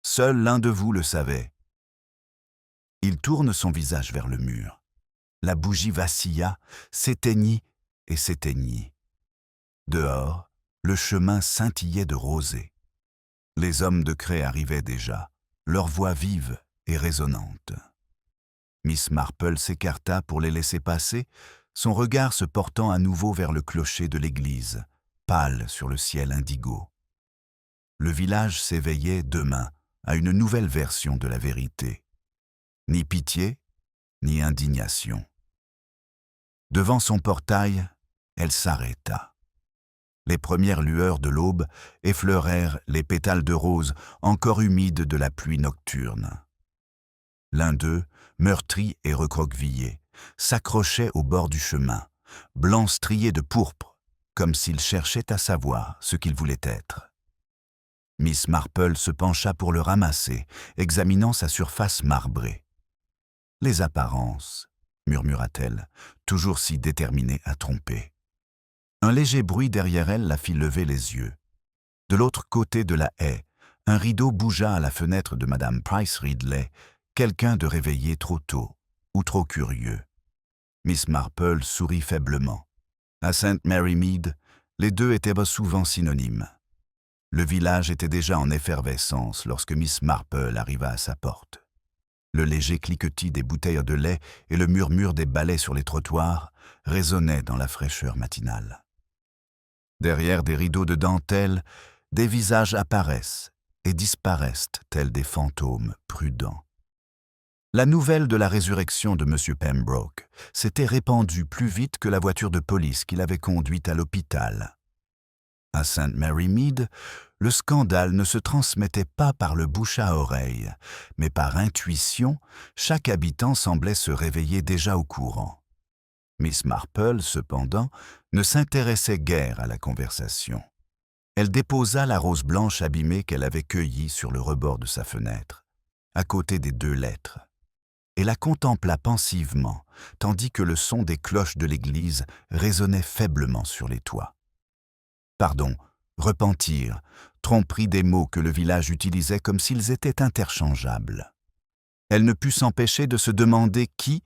Seul l'un de vous le savait. » Il tourne son visage vers le mur. La bougie vacilla, s'éteignit et s'éteignit. Dehors, le chemin scintillait de rosée. Les hommes de Cray arrivaient déjà, leur voix vive et résonnante. Miss Marple s'écarta pour les laisser passer, son regard se portant à nouveau vers le clocher de l'église, pâle sur le ciel indigo. Le village s'éveillait demain à une nouvelle version de la vérité. Ni pitié, ni indignation. Devant son portail, elle s'arrêta. Les premières lueurs de l'aube effleurèrent les pétales de rose encore humides de la pluie nocturne. L'un d'eux, meurtri et recroquevillé, s'accrochait au bord du chemin, blanc strié de pourpre, comme s'il cherchait à savoir ce qu'il voulait être. Miss Marple se pencha pour le ramasser, examinant sa surface marbrée. « Les apparences », murmura-t-elle, toujours si déterminée à tromper. Un léger bruit derrière elle la fit lever les yeux. De l'autre côté de la haie, Un rideau bougea à la fenêtre de Madame Price Ridley, quelqu'un de réveillé trop tôt ou trop curieux. Miss Marple sourit faiblement. À St. Mary Mead, les deux étaient souvent synonymes. Le village était déjà en effervescence lorsque Miss Marple arriva à sa porte. Le léger cliquetis des bouteilles de lait et le murmure des balais sur les trottoirs résonnaient dans la fraîcheur matinale. Derrière des rideaux de dentelle, des visages apparaissent et disparaissent tels des fantômes prudents. La nouvelle de la résurrection de M. Pembroke s'était répandue plus vite que la voiture de police qui l'avait conduit à l'hôpital. À St. Mary Mead, le scandale ne se transmettait pas par le bouche à oreille, mais par intuition, chaque habitant semblait se réveiller déjà au courant. Miss Marple, cependant, ne s'intéressait guère à la conversation. Elle déposa la rose blanche abîmée qu'elle avait cueillie sur le rebord de sa fenêtre, à côté des 2 lettres, et la contempla pensivement, tandis que le son des cloches de l'église résonnait faiblement sur les toits. Pardon, repentir, tromperie des mots que le village utilisait comme s'ils étaient interchangeables. Elle ne put s'empêcher de se demander qui,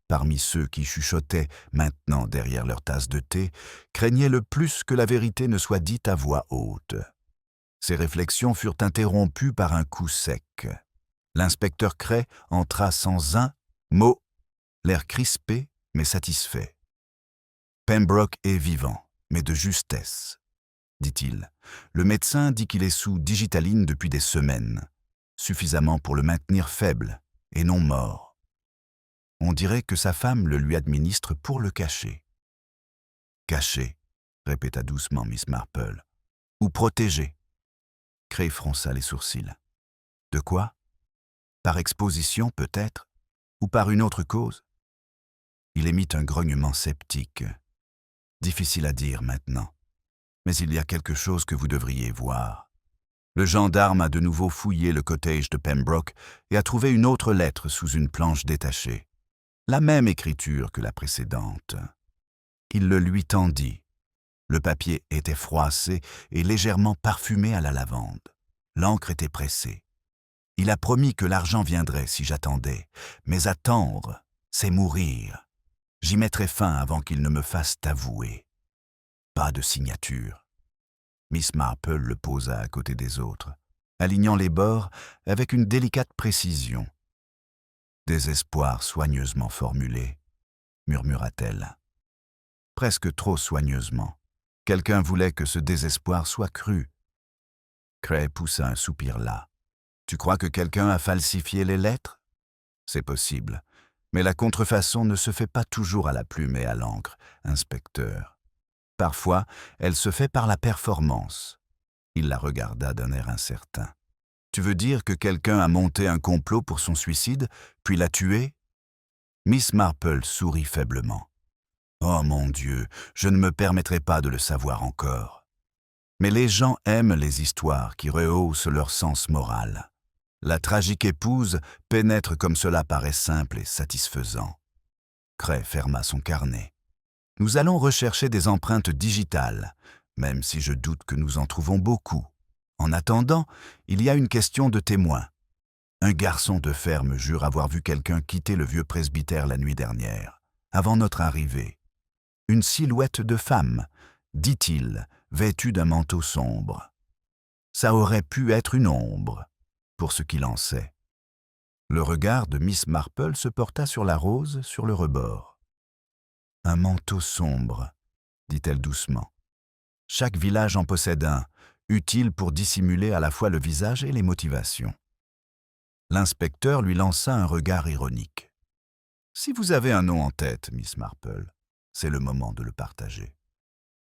parmi ceux qui chuchotaient maintenant derrière leur tasse de thé, craignait le plus que la vérité ne soit dite à voix haute. Ces réflexions furent interrompues par un coup sec. L'inspecteur Cray entra sans un mot, l'air crispé mais satisfait. « Pembroke est vivant, mais de justesse, » dit-il. « Le médecin dit qu'il est sous digitaline depuis des semaines, suffisamment pour le maintenir faible et non mort. On dirait que sa femme le lui administre pour le cacher. »« Cacher » répéta doucement Miss Marple. « Ou protéger ?» Cray fronça les sourcils. « De quoi ? Par exposition peut-être ? Ou par une autre cause ?» Il émit un grognement sceptique. « Difficile à dire maintenant. Mais il y a quelque chose que vous devriez voir. » Le gendarme a de nouveau fouillé le cottage de Pembroke et a trouvé une autre lettre sous une planche détachée. La même écriture que la précédente. Il le lui tendit. Le papier était froissé et légèrement parfumé à la lavande. L'encre était pressée. Il a promis que l'argent viendrait si j'attendais, mais attendre, c'est mourir. J'y mettrai fin avant qu'il ne me fasse avouer. Pas de signature. Miss Marple le posa à côté des autres, alignant les bords avec une délicate précision. « Désespoir soigneusement formulé, » murmura-t-elle. Presque trop soigneusement. Quelqu'un voulait que ce désespoir soit cru. Cray poussa un soupir las. « Tu crois que quelqu'un a falsifié les lettres ? C'est possible, mais la contrefaçon ne se fait pas toujours à la plume et à l'encre, inspecteur. Parfois, elle se fait par la performance. » Il la regarda d'un air incertain. « Tu veux dire que quelqu'un a monté un complot pour son suicide, puis l'a tué ?» Miss Marple sourit faiblement. « Oh mon Dieu, je ne me permettrai pas de le savoir encore. Mais les gens aiment les histoires qui rehaussent leur sens moral. La tragique épouse pénètre comme cela paraît simple et satisfaisant. » Cray ferma son carnet. « Nous allons rechercher des empreintes digitales, même si je doute que nous en trouvons beaucoup. En attendant, il y a une question de témoin. Un garçon de ferme jure avoir vu quelqu'un quitter le vieux presbytère la nuit dernière, avant notre arrivée. Une silhouette de femme, dit-il, vêtue d'un manteau sombre. Ça aurait pu être une ombre, pour ce qu'il en sait. » Le regard de Miss Marple se porta sur la rose sur le rebord. « Un manteau sombre, » dit-elle doucement. « Chaque village en possède un, utile pour dissimuler à la fois le visage et les motivations. » L'inspecteur lui lança un regard ironique. « Si vous avez un nom en tête, Miss Marple, c'est le moment de le partager. »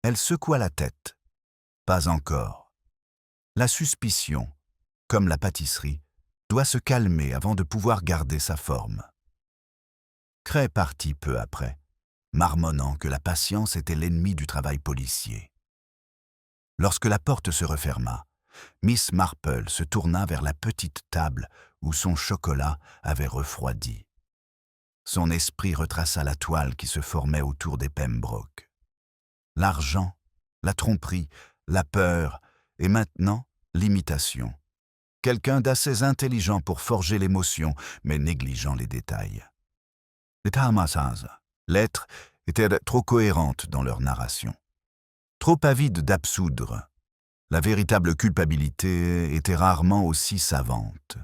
Elle secoua la tête. « Pas encore. La suspicion, comme la pâtisserie, doit se calmer avant de pouvoir garder sa forme. » Cray partit peu après, marmonnant que la patience était l'ennemi du travail policier. Lorsque la porte se referma, Miss Marple se tourna vers la petite table où son chocolat avait refroidi. Son esprit retraça la toile qui se formait autour des Pembroke. L'argent, la tromperie, la peur et maintenant l'imitation. quelqu'un d'assez intelligent pour forger l'émotion, mais négligeant les détails. Les Talmasas, lettres, étaient trop cohérentes dans leur narration. Trop avides d'absoudre. La véritable culpabilité était rarement aussi savante.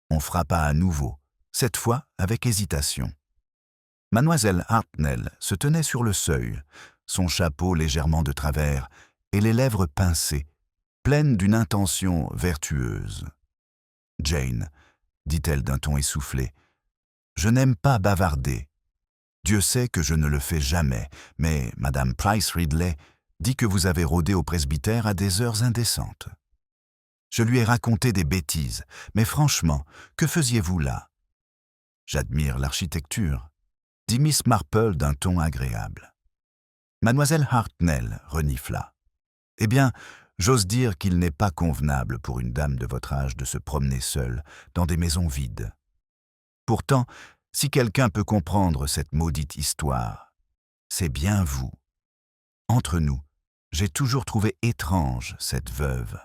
On frappa à nouveau, cette fois avec hésitation. Mademoiselle Hartnell se tenait sur le seuil, son chapeau légèrement de travers et les lèvres pincées, pleines d'une intention vertueuse. « Jane, dit-elle d'un ton essoufflé, je n'aime pas bavarder. Dieu sait que je ne le fais jamais, mais Madame Price Ridley dit que vous avez rôdé au presbytère à des heures indécentes. Je lui ai raconté des bêtises, mais franchement, que faisiez-vous là? J'admire l'architecture, dit Miss Marple d'un ton agréable. Mademoiselle Hartnell renifla. Eh bien, j'ose dire qu'il n'est pas convenable pour une dame de votre âge de se promener seule dans des maisons vides. Pourtant, si quelqu'un peut comprendre cette maudite histoire, c'est bien vous. Entre nous, j'ai toujours trouvé étrange cette veuve.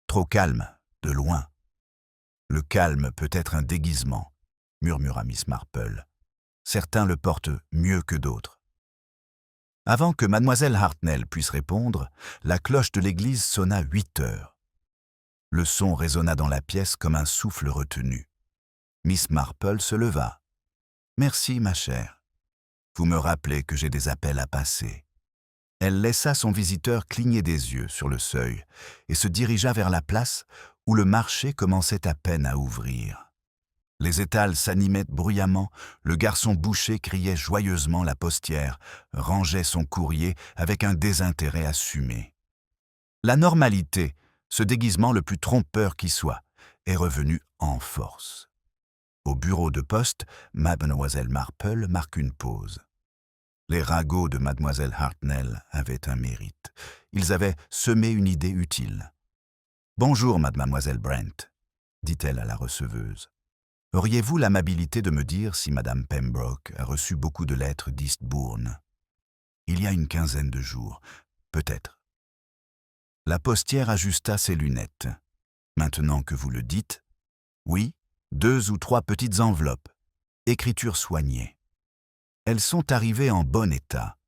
Trop calme, de loin. Le calme peut être un déguisement, murmura Miss Marple. Certains le portent mieux que d'autres. Avant que mademoiselle Hartnell puisse répondre, la cloche de l'église sonna 8 heures. Le son résonna dans la pièce comme un souffle retenu. Miss Marple se leva. « Merci, ma chère. Vous me rappelez que j'ai des appels à passer. » Elle laissa son visiteur cligner des yeux sur le seuil et se dirigea vers la place où le marché commençait à peine à ouvrir. Les étals s'animaient bruyamment, le garçon boucher criait joyeusement la postière, rangeait son courrier avec un désintérêt assumé. La normalité, ce déguisement le plus trompeur qui soit, est revenue en force. Au bureau de poste, mademoiselle Marple marque une pause. Les ragots de mademoiselle Hartnell avaient un mérite. Ils avaient semé une idée utile. « Bonjour, mademoiselle Brent, » dit-elle à la receveuse. « Auriez-vous l'amabilité de me dire si madame Pembroke a reçu beaucoup de lettres d'Eastbourne? Il y a une quinzaine de jours, peut-être. » La postière ajusta ses lunettes. « Maintenant que vous le dites, oui, 2 ou 3 petites enveloppes, écriture soignée. Elles sont arrivées en bon état.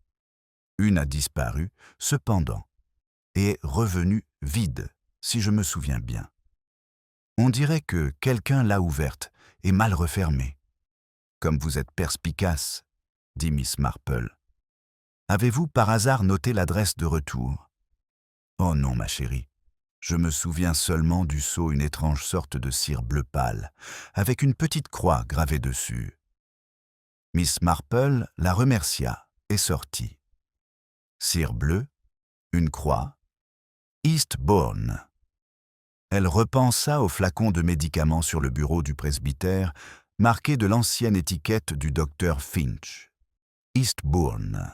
Une a disparu, cependant, et est revenue vide, si je me souviens bien. On dirait que quelqu'un l'a ouverte et mal refermée. Comme vous êtes perspicace, dit Miss Marple. Avez-vous par hasard noté l'adresse de retour? Oh non, ma chérie. Je me souviens seulement du sceau, une étrange sorte de cire bleu pâle, avec une petite croix gravée dessus. Miss Marple la remercia et sortit. Cire bleue, une croix, Eastbourne. Elle repensa au flacon de médicaments sur le bureau du presbytère, marqué de l'ancienne étiquette du docteur Finch. Eastbourne.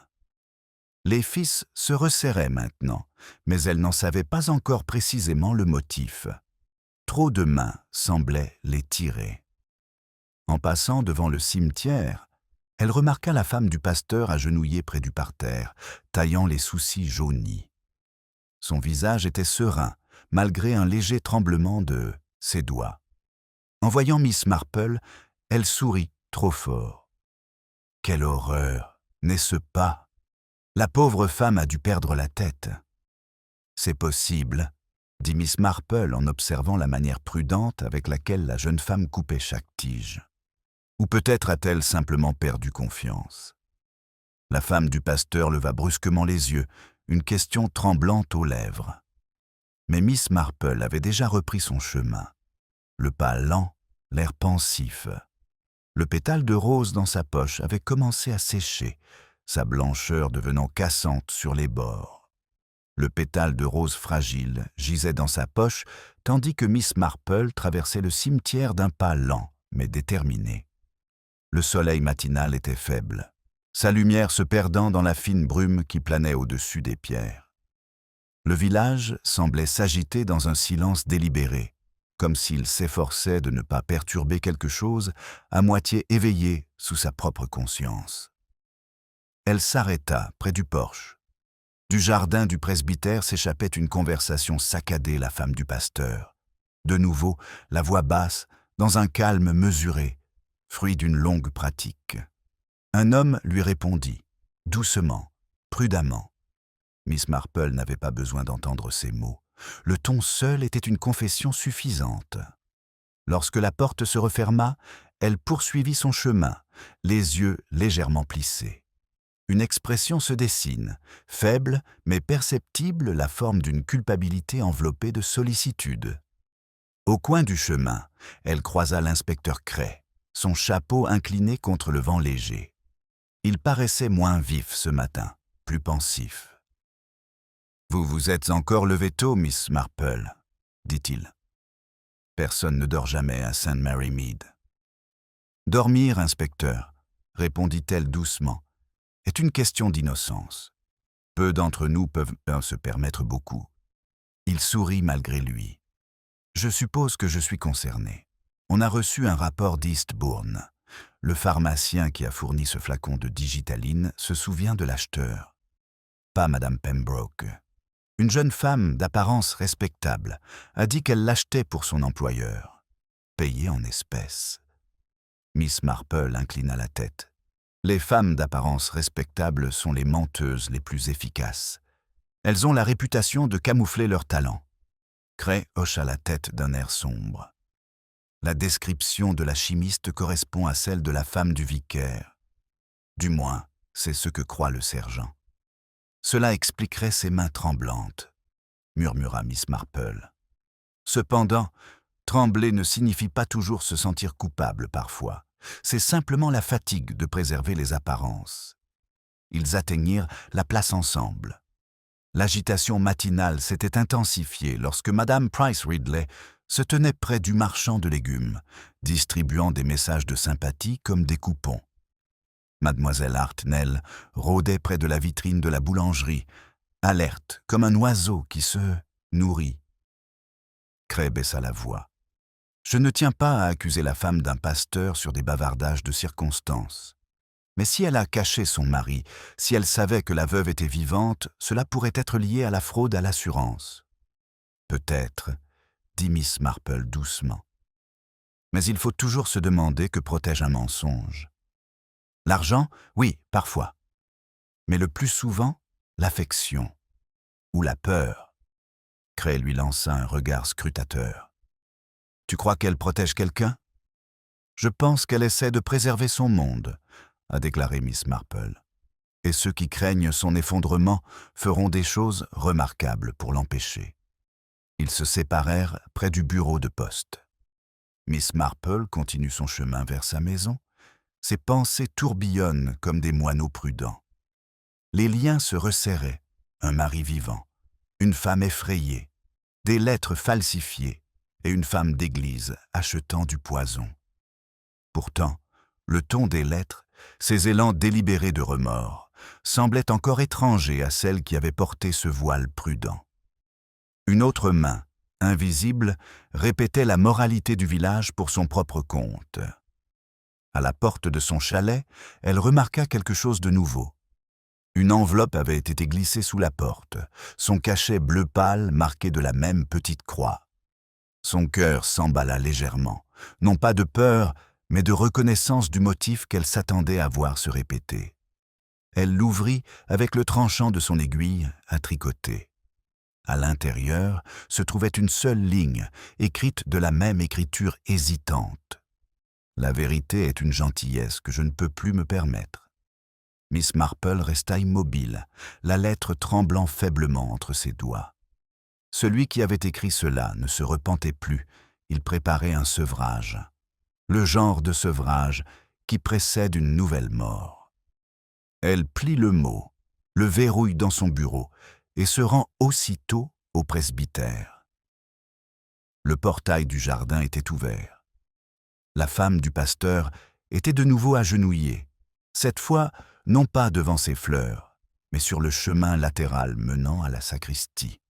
Les fils se resserraient maintenant, mais elle n'en savait pas encore précisément le motif. Trop de mains semblaient les tirer. En passant devant le cimetière, elle remarqua la femme du pasteur agenouillée près du parterre, taillant les soucis jaunis. Son visage était serein, malgré un léger tremblement de ses doigts. En voyant Miss Marple, elle sourit trop fort. Quelle horreur, n'est-ce pas? La pauvre femme a dû perdre la tête. C'est possible, dit Miss Marple en observant la manière prudente avec laquelle la jeune femme coupait chaque tige. Ou peut-être a-t-elle simplement perdu confiance. La femme du pasteur leva brusquement les yeux, une question tremblante aux lèvres. Mais Miss Marple avait déjà repris son chemin. Le pas lent, l'air pensif. Le pétale de rose dans sa poche avait commencé à sécher, sa blancheur devenant cassante sur les bords. Le pétale de rose fragile gisait dans sa poche, tandis que Miss Marple traversait le cimetière d'un pas lent, mais déterminé. Le soleil matinal était faible, sa lumière se perdant dans la fine brume qui planait au-dessus des pierres. Le village semblait s'agiter dans un silence délibéré, comme s'il s'efforçait de ne pas perturber quelque chose à moitié éveillé sous sa propre conscience. Elle s'arrêta près du porche. Du jardin du presbytère s'échappait une conversation saccadée, la femme du pasteur. De nouveau, la voix basse, dans un calme mesuré, fruit d'une longue pratique. Un homme lui répondit, doucement, prudemment. Miss Marple n'avait pas besoin d'entendre ces mots. Le ton seul était une confession suffisante. Lorsque la porte se referma, elle poursuivit son chemin, les yeux légèrement plissés. Une expression se dessine, faible mais perceptible, la forme d'une culpabilité enveloppée de sollicitude. Au coin du chemin, elle croisa l'inspecteur Cray, son chapeau incliné contre le vent léger. Il paraissait moins vif ce matin, plus pensif. « Vous vous êtes encore levée tôt, Miss Marple, » dit-il. « Personne ne dort jamais à St. Mary Mead. »« Dormir, inspecteur, » répondit-elle doucement, « est une question d'innocence. Peu d'entre nous peuvent se permettre beaucoup. » Il sourit malgré lui. « Je suppose que je suis concerné. On a reçu un rapport d'Eastbourne. Le pharmacien qui a fourni ce flacon de digitaline se souvient de l'acheteur. Pas Madame Pembroke. Une jeune femme d'apparence respectable a dit qu'elle l'achetait pour son employeur, payé en espèces. » Miss Marple inclina la tête. Les femmes d'apparence respectable sont les menteuses les plus efficaces. Elles ont la réputation de camoufler leur talent. Cray hocha la tête d'un air sombre. La description de la chimiste correspond à celle de la femme du vicaire. Du moins, c'est ce que croit le sergent. Cela expliquerait ses mains tremblantes, murmura Miss Marple. Cependant, trembler ne signifie pas toujours se sentir coupable parfois. C'est simplement la fatigue de préserver les apparences. Ils atteignirent la place ensemble. L'agitation matinale s'était intensifiée lorsque Madame Price Ridley se tenait près du marchand de légumes, distribuant des messages de sympathie comme des coupons. Mademoiselle Hartnell rôdait près de la vitrine de la boulangerie, alerte comme un oiseau qui se nourrit. Cray baissa la voix. Je ne tiens pas à accuser la femme d'un pasteur sur des bavardages de circonstance. Mais si elle a caché son mari, si elle savait que la veuve était vivante, cela pourrait être lié à la fraude à l'assurance. Peut-être, dit Miss Marple doucement. Mais il faut toujours se demander que protège un mensonge. L'argent, oui, parfois. Mais le plus souvent, l'affection ou la peur. Cray lui lança un regard scrutateur. Tu crois qu'elle protège quelqu'un? Je pense qu'elle essaie de préserver son monde, a déclaré Miss Marple. Et ceux qui craignent son effondrement feront des choses remarquables pour l'empêcher. Ils se séparèrent près du bureau de poste. Miss Marple continue son chemin vers sa maison. Ses pensées tourbillonnent comme des moineaux prudents. Les liens se resserraient, un mari vivant, une femme effrayée, des lettres falsifiées et une femme d'église achetant du poison. Pourtant, le ton des lettres, ces élans délibérés de remords, semblaient encore étrangers à celle qui avait porté ce voile prudent. Une autre main, invisible, répétait la moralité du village pour son propre compte. À la porte de son chalet, elle remarqua quelque chose de nouveau. Une enveloppe avait été glissée sous la porte, son cachet bleu pâle marqué de la même petite croix. Son cœur s'emballa légèrement, non pas de peur, mais de reconnaissance du motif qu'elle s'attendait à voir se répéter. Elle l'ouvrit avec le tranchant de son aiguille à tricoter. À l'intérieur se trouvait une seule ligne, écrite de la même écriture hésitante. La vérité est une gentillesse que je ne peux plus me permettre. Miss Marple resta immobile, la lettre tremblant faiblement entre ses doigts. Celui qui avait écrit cela ne se repentait plus, il préparait un sevrage. Le genre de sevrage qui précède une nouvelle mort. Elle plie le mot, le verrouille dans son bureau et se rend aussitôt au presbytère. Le portail du jardin était ouvert. La femme du pasteur était de nouveau agenouillée, cette fois non pas devant ses fleurs, mais sur le chemin latéral menant à la sacristie.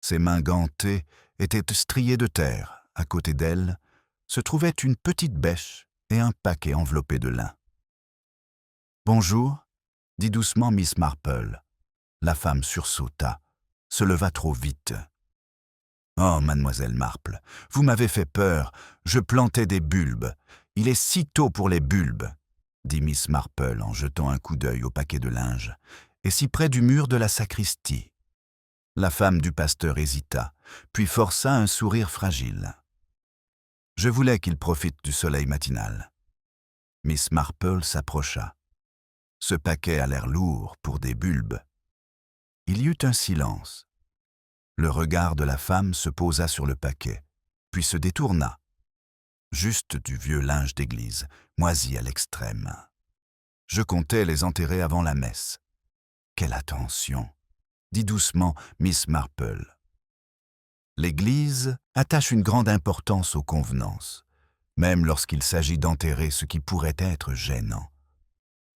Ses mains gantées étaient striées de terre. À côté d'elle se trouvait une petite bêche et un paquet enveloppé de lin. « Bonjour » dit doucement Miss Marple. La femme sursauta, se leva trop vite. Oh, mademoiselle Marple, vous m'avez fait peur. Je plantais des bulbes. Il est si tôt pour les bulbes, dit Miss Marple en jetant un coup d'œil au paquet de linge, et si près du mur de la sacristie. La femme du pasteur hésita, puis força un sourire fragile. Je voulais qu'il profite du soleil matinal. Miss Marple s'approcha. Ce paquet a l'air lourd pour des bulbes. Il y eut un silence. Le regard de la femme se posa sur le paquet, puis se détourna. Juste du vieux linge d'église, moisi à l'extrême. Je comptais les enterrer avant la messe. Quelle attention, dit doucement Miss Marple. L'Église attache une grande importance aux convenances, même lorsqu'il s'agit d'enterrer ce qui pourrait être gênant.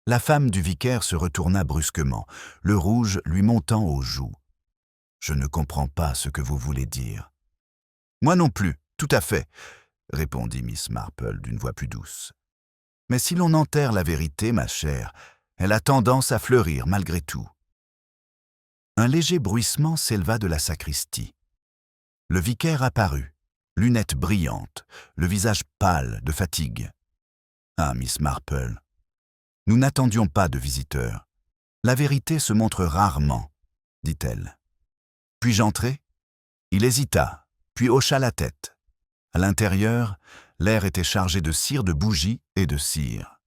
La femme du vicaire se retourna brusquement, le rouge lui montant aux joues. « Je ne comprends pas ce que vous voulez dire. »« Moi non plus, tout à fait, » répondit Miss Marple d'une voix plus douce. « Mais si l'on enterre la vérité, ma chère, elle a tendance à fleurir malgré tout. » Un léger bruissement s'éleva de la sacristie. Le vicaire apparut, lunettes brillantes, le visage pâle de fatigue. « Ah, Miss Marple, nous n'attendions pas de visiteurs. La vérité se montre rarement, dit-elle. « Puis-je entrer ?» Il hésita, puis hocha la tête. À l'intérieur, l'air était chargé de cire de bougies et de cire.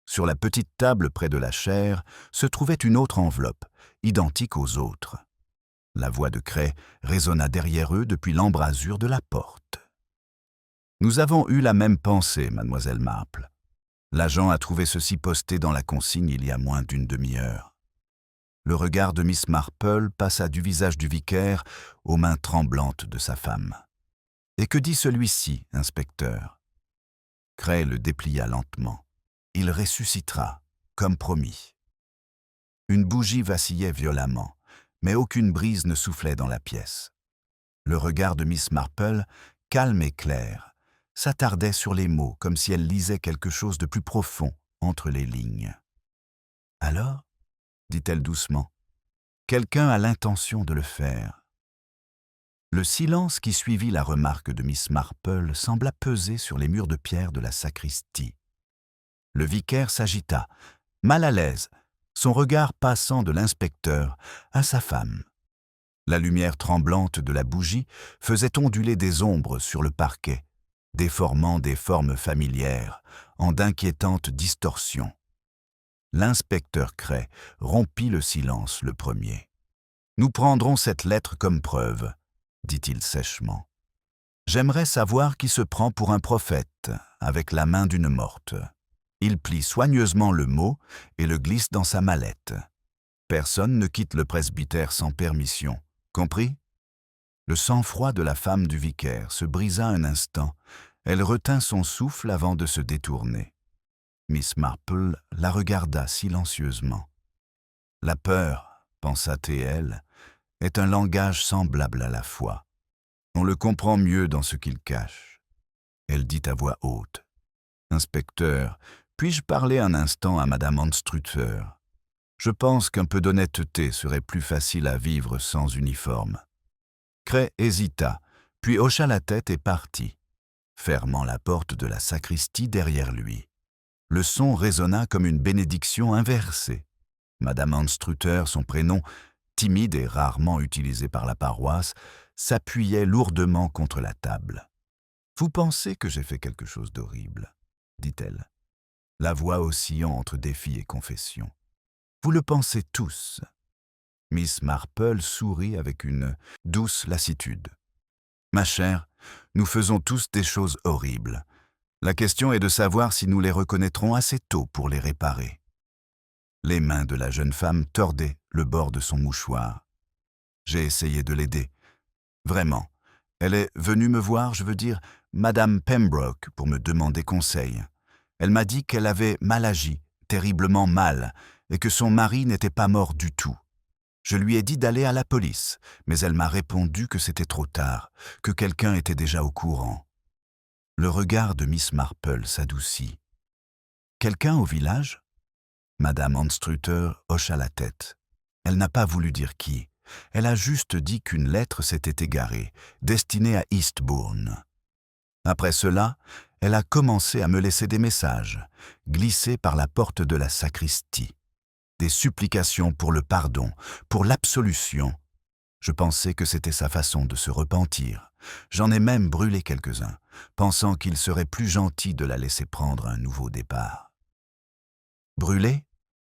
Sur la petite table près de la chaire se trouvait une autre enveloppe, identique aux autres. La voix de Cray résonna derrière eux depuis l'embrasure de la porte. « Nous avons eu la même pensée, mademoiselle Marple. L'agent a trouvé ceci posté dans la consigne il y a moins d'une demi-heure. » Le regard de Miss Marple passa du visage du vicaire aux mains tremblantes de sa femme. « Et que dit celui-ci, inspecteur ?» Cray le déplia lentement. Il ressuscitera, comme promis. Une bougie vacillait violemment, mais aucune brise ne soufflait dans la pièce. Le regard de Miss Marple, calme et clair, s'attardait sur les mots comme si elle lisait quelque chose de plus profond entre les lignes. « Alors ?» dit-elle doucement. « Quelqu'un a l'intention de le faire. » Le silence qui suivit la remarque de Miss Marple sembla peser sur les murs de pierre de la sacristie. Le vicaire s'agita, mal à l'aise, son regard passant de l'inspecteur à sa femme. La lumière tremblante de la bougie faisait onduler des ombres sur le parquet, déformant des formes familières en d'inquiétantes distorsions. L'inspecteur Cray rompit le silence le premier. « Nous prendrons cette lettre comme preuve, » dit-il sèchement. « J'aimerais savoir qui se prend pour un prophète avec la main d'une morte. » Il plie soigneusement le mot et le glisse dans sa mallette. Personne ne quitte le presbytère sans permission, compris ? Le sang-froid de la femme du vicaire se brisa un instant. Elle retint son souffle avant de se détourner. Miss Marple la regarda silencieusement. « La peur, pensa T.L., est un langage semblable à la foi. On le comprend mieux dans ce qu'il cache. » Elle dit à voix haute. « Inspecteur, puis-je parler un instant à Madame Anstruther? Je pense qu'un peu d'honnêteté serait plus facile à vivre sans uniforme. » Cray hésita, puis hocha la tête et partit, fermant la porte de la sacristie derrière lui. Le son résonna comme une bénédiction inversée. Madame Anstruther, son prénom, timide et rarement utilisé par la paroisse, s'appuyait lourdement contre la table. « Vous pensez que j'ai fait quelque chose d'horrible ?» dit-elle, la voix oscillant entre défi et confession. « Vous le pensez tous. » Miss Marple sourit avec une douce lassitude. « Ma chère, nous faisons tous des choses horribles. La question est de savoir si nous les reconnaîtrons assez tôt pour les réparer. » Les mains de la jeune femme tordaient le bord de son mouchoir. J'ai essayé de l'aider. Vraiment. Elle est venue me voir, je veux dire, Madame Pembroke, pour me demander conseil. Elle m'a dit qu'elle avait mal agi, terriblement mal, et que son mari n'était pas mort du tout. Je lui ai dit d'aller à la police, mais elle m'a répondu que c'était trop tard, que quelqu'un était déjà au courant. Le regard de Miss Marple s'adoucit. « Quelqu'un au village ?» Madame Anstruther hocha la tête. Elle n'a pas voulu dire qui, Elle a juste dit qu'une lettre s'était égarée, destinée à Eastbourne. Après cela, elle a commencé à me laisser des messages, glissés par la porte de la sacristie. Des supplications pour le pardon, pour l'absolution. Je pensais que c'était sa façon de se repentir. J'en ai même brûlé quelques-uns, pensant qu'il serait plus gentil de la laisser prendre un nouveau départ. « Brûlé ?»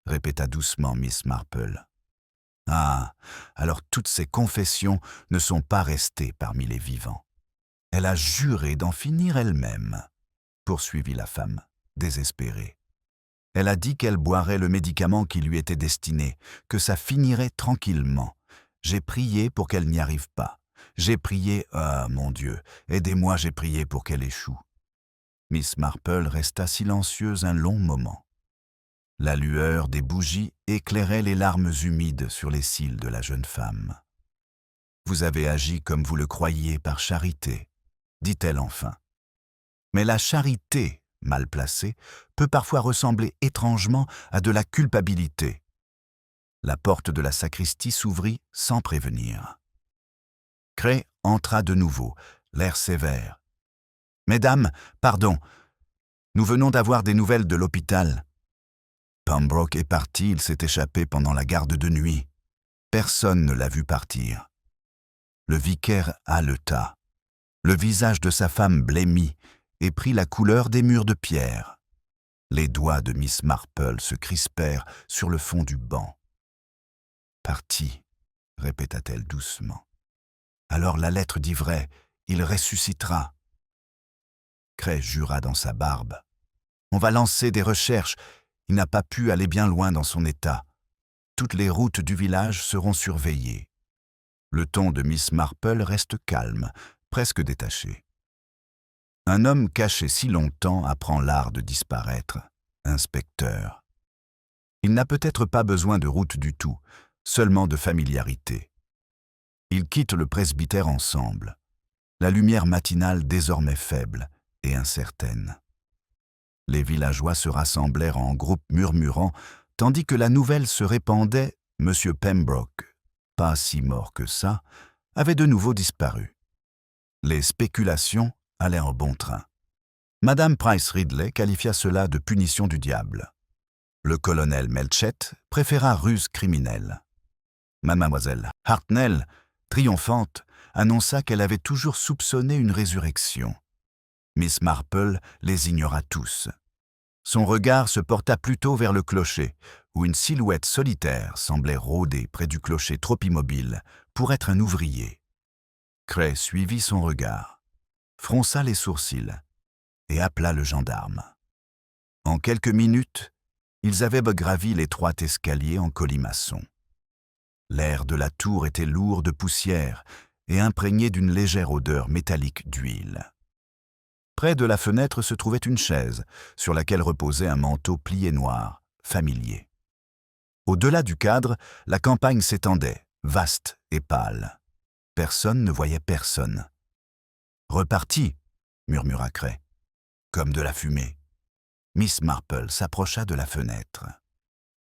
répéta doucement Miss Marple. « Ah, alors toutes ces confessions ne sont pas restées parmi les vivants. Elle a juré d'en finir elle-même, » poursuivit la femme, désespérée. Elle a dit qu'elle boirait le médicament qui lui était destiné, que ça finirait tranquillement. J'ai prié pour qu'elle n'y arrive pas. J'ai prié, ah mon Dieu, aidez-moi, j'ai prié pour qu'elle échoue. Miss Marple resta silencieuse un long moment. La lueur des bougies éclairait les larmes humides sur les cils de la jeune femme. « Vous avez agi comme vous le croyiez par charité, » dit-elle enfin. Mais la charité, mal placée, peut parfois ressembler étrangement à de la culpabilité. La porte de la sacristie s'ouvrit sans prévenir. Cray entra de nouveau, l'air sévère. « Mesdames, pardon, nous venons d'avoir des nouvelles de l'hôpital. Pembroke est parti, il s'est échappé pendant la garde de nuit. Personne ne l'a vu partir. » Le vicaire haleta. Le visage de sa femme blêmit et prit la couleur des murs de pierre. Les doigts de Miss Marple se crispèrent sur le fond du banc. « Parti, » répéta-t-elle doucement. « Alors la lettre dit vrai, il ressuscitera. » Cray jura dans sa barbe. « On va lancer des recherches. Il n'a pas pu aller bien loin dans son état. Toutes les routes du village seront surveillées. » Le ton de Miss Marple reste calme, presque détaché. Un homme caché si longtemps apprend l'art de disparaître. Inspecteur. Il n'a peut-être pas besoin de route du tout, seulement de familiarité. Ils quittent le presbytère ensemble. La lumière matinale désormais faible et incertaine. Les villageois se rassemblèrent en groupe murmurant, tandis que la nouvelle se répandait, M. Pembroke, pas si mort que ça, avait de nouveau disparu. Les spéculations allaient en bon train. Madame Price Ridley qualifia cela de punition du diable. Le colonel Melchett préféra ruse criminelle. Mademoiselle Hartnell, triomphante, annonça qu'elle avait toujours soupçonné une résurrection. Miss Marple les ignora tous. Son regard se porta plutôt vers le clocher, où une silhouette solitaire semblait rôder près du clocher trop immobile pour être un ouvrier. Cray suivit son regard, fronça les sourcils et appela le gendarme. En quelques minutes, ils avaient gravi l'étroit escalier en colimaçon. L'air de la tour était lourd de poussière et imprégné d'une légère odeur métallique d'huile. Près de la fenêtre se trouvait une chaise, sur laquelle reposait un manteau plié noir, familier. Au-delà du cadre, la campagne s'étendait, vaste et pâle. Personne ne voyait personne. « Reparti !» murmura Cray. « Comme de la fumée. » Miss Marple s'approcha de la fenêtre.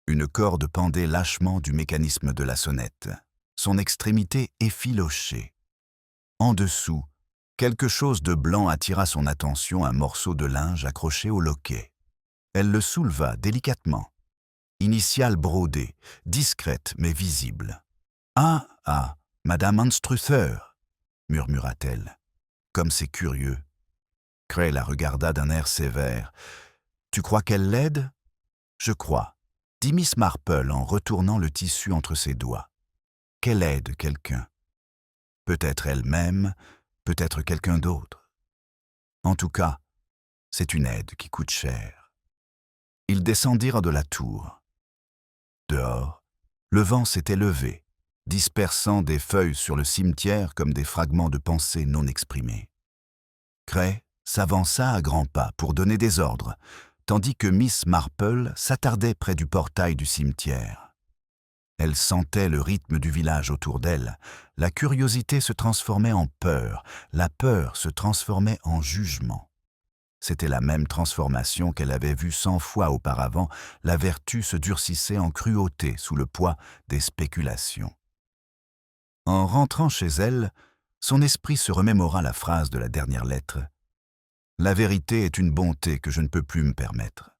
Une corde pendait lâchement du mécanisme de la sonnette, son extrémité effilochée. En dessous, quelque chose de blanc attira son attention, un morceau de linge accroché au loquet. Elle le souleva délicatement. Initiale brodée, discrète mais visible. « Ah, ah, Madame Anstruther !» murmura-t-elle. « Comme c'est curieux. » Cray la regarda d'un air sévère. « Tu crois qu'elle l'aide ?»« Je crois, » dit Miss Marple en retournant le tissu entre ses doigts. « Qu'elle aide quelqu'un. Peut-être elle-même, peut-être quelqu'un d'autre. En tout cas, c'est une aide qui coûte cher. » Ils descendirent de la tour. Dehors, le vent s'était levé, dispersant des feuilles sur le cimetière comme des fragments de pensées non exprimées. Cray s'avança à grands pas pour donner des ordres, tandis que Miss Marple s'attardait près du portail du cimetière. Elle sentait le rythme du village autour d'elle. La curiosité se transformait en peur, la peur se transformait en jugement. C'était la même transformation qu'elle avait vue 100 fois auparavant, la vertu se durcissait en cruauté sous le poids des spéculations. En rentrant chez elle, son esprit se remémora la phrase de la dernière lettre. « La vérité est une bonté que je ne peux plus me permettre. »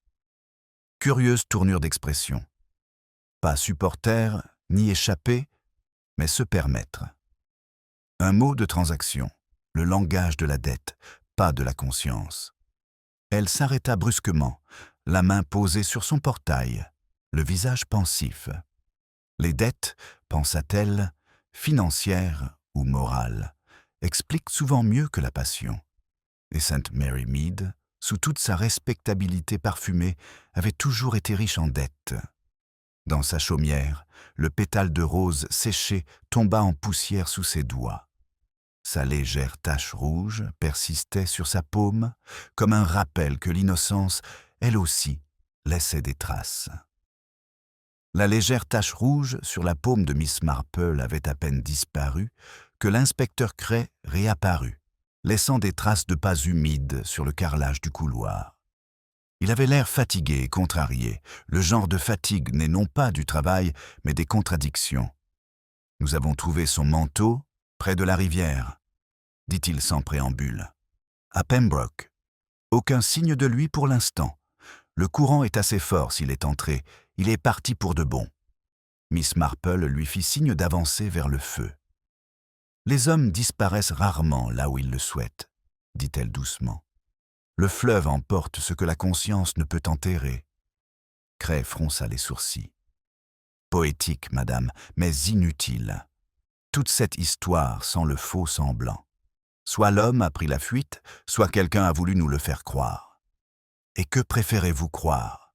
Curieuse tournure d'expression. Pas supporter, ni échapper, mais se permettre. Un mot de transaction, le langage de la dette, pas de la conscience. Elle s'arrêta brusquement, la main posée sur son portail, le visage pensif. Les dettes, pensa-t-elle, financières ou morales, expliquent souvent mieux que la passion. Et St. Mary Mead, sous toute sa respectabilité parfumée, avait toujours été riche en dettes. Dans sa chaumière, le pétale de rose séché tomba en poussière sous ses doigts. Sa légère tache rouge persistait sur sa paume, comme un rappel que l'innocence, elle aussi, laissait des traces. La légère tache rouge sur la paume de Miss Marple avait à peine disparu que l'inspecteur Cray réapparut, laissant des traces de pas humides sur le carrelage du couloir. Il avait l'air fatigué et contrarié, le genre de fatigue n'est non pas du travail, mais des contradictions. « Nous avons trouvé son manteau près de la rivière », dit-il sans préambule. « À Pembroke. Aucun signe de lui pour l'instant. Le courant est assez fort s'il est entré, il est parti pour de bon. » Miss Marple lui fit signe d'avancer vers le feu. « Les hommes disparaissent rarement là où ils le souhaitent, » dit-elle doucement. « Le fleuve emporte ce que la conscience ne peut enterrer. » Cray fronça les sourcils. « Poétique, madame, mais inutile. Toute cette histoire sans le faux semblant. Soit l'homme a pris la fuite, soit quelqu'un a voulu nous le faire croire. »« Et que préférez-vous croire ?»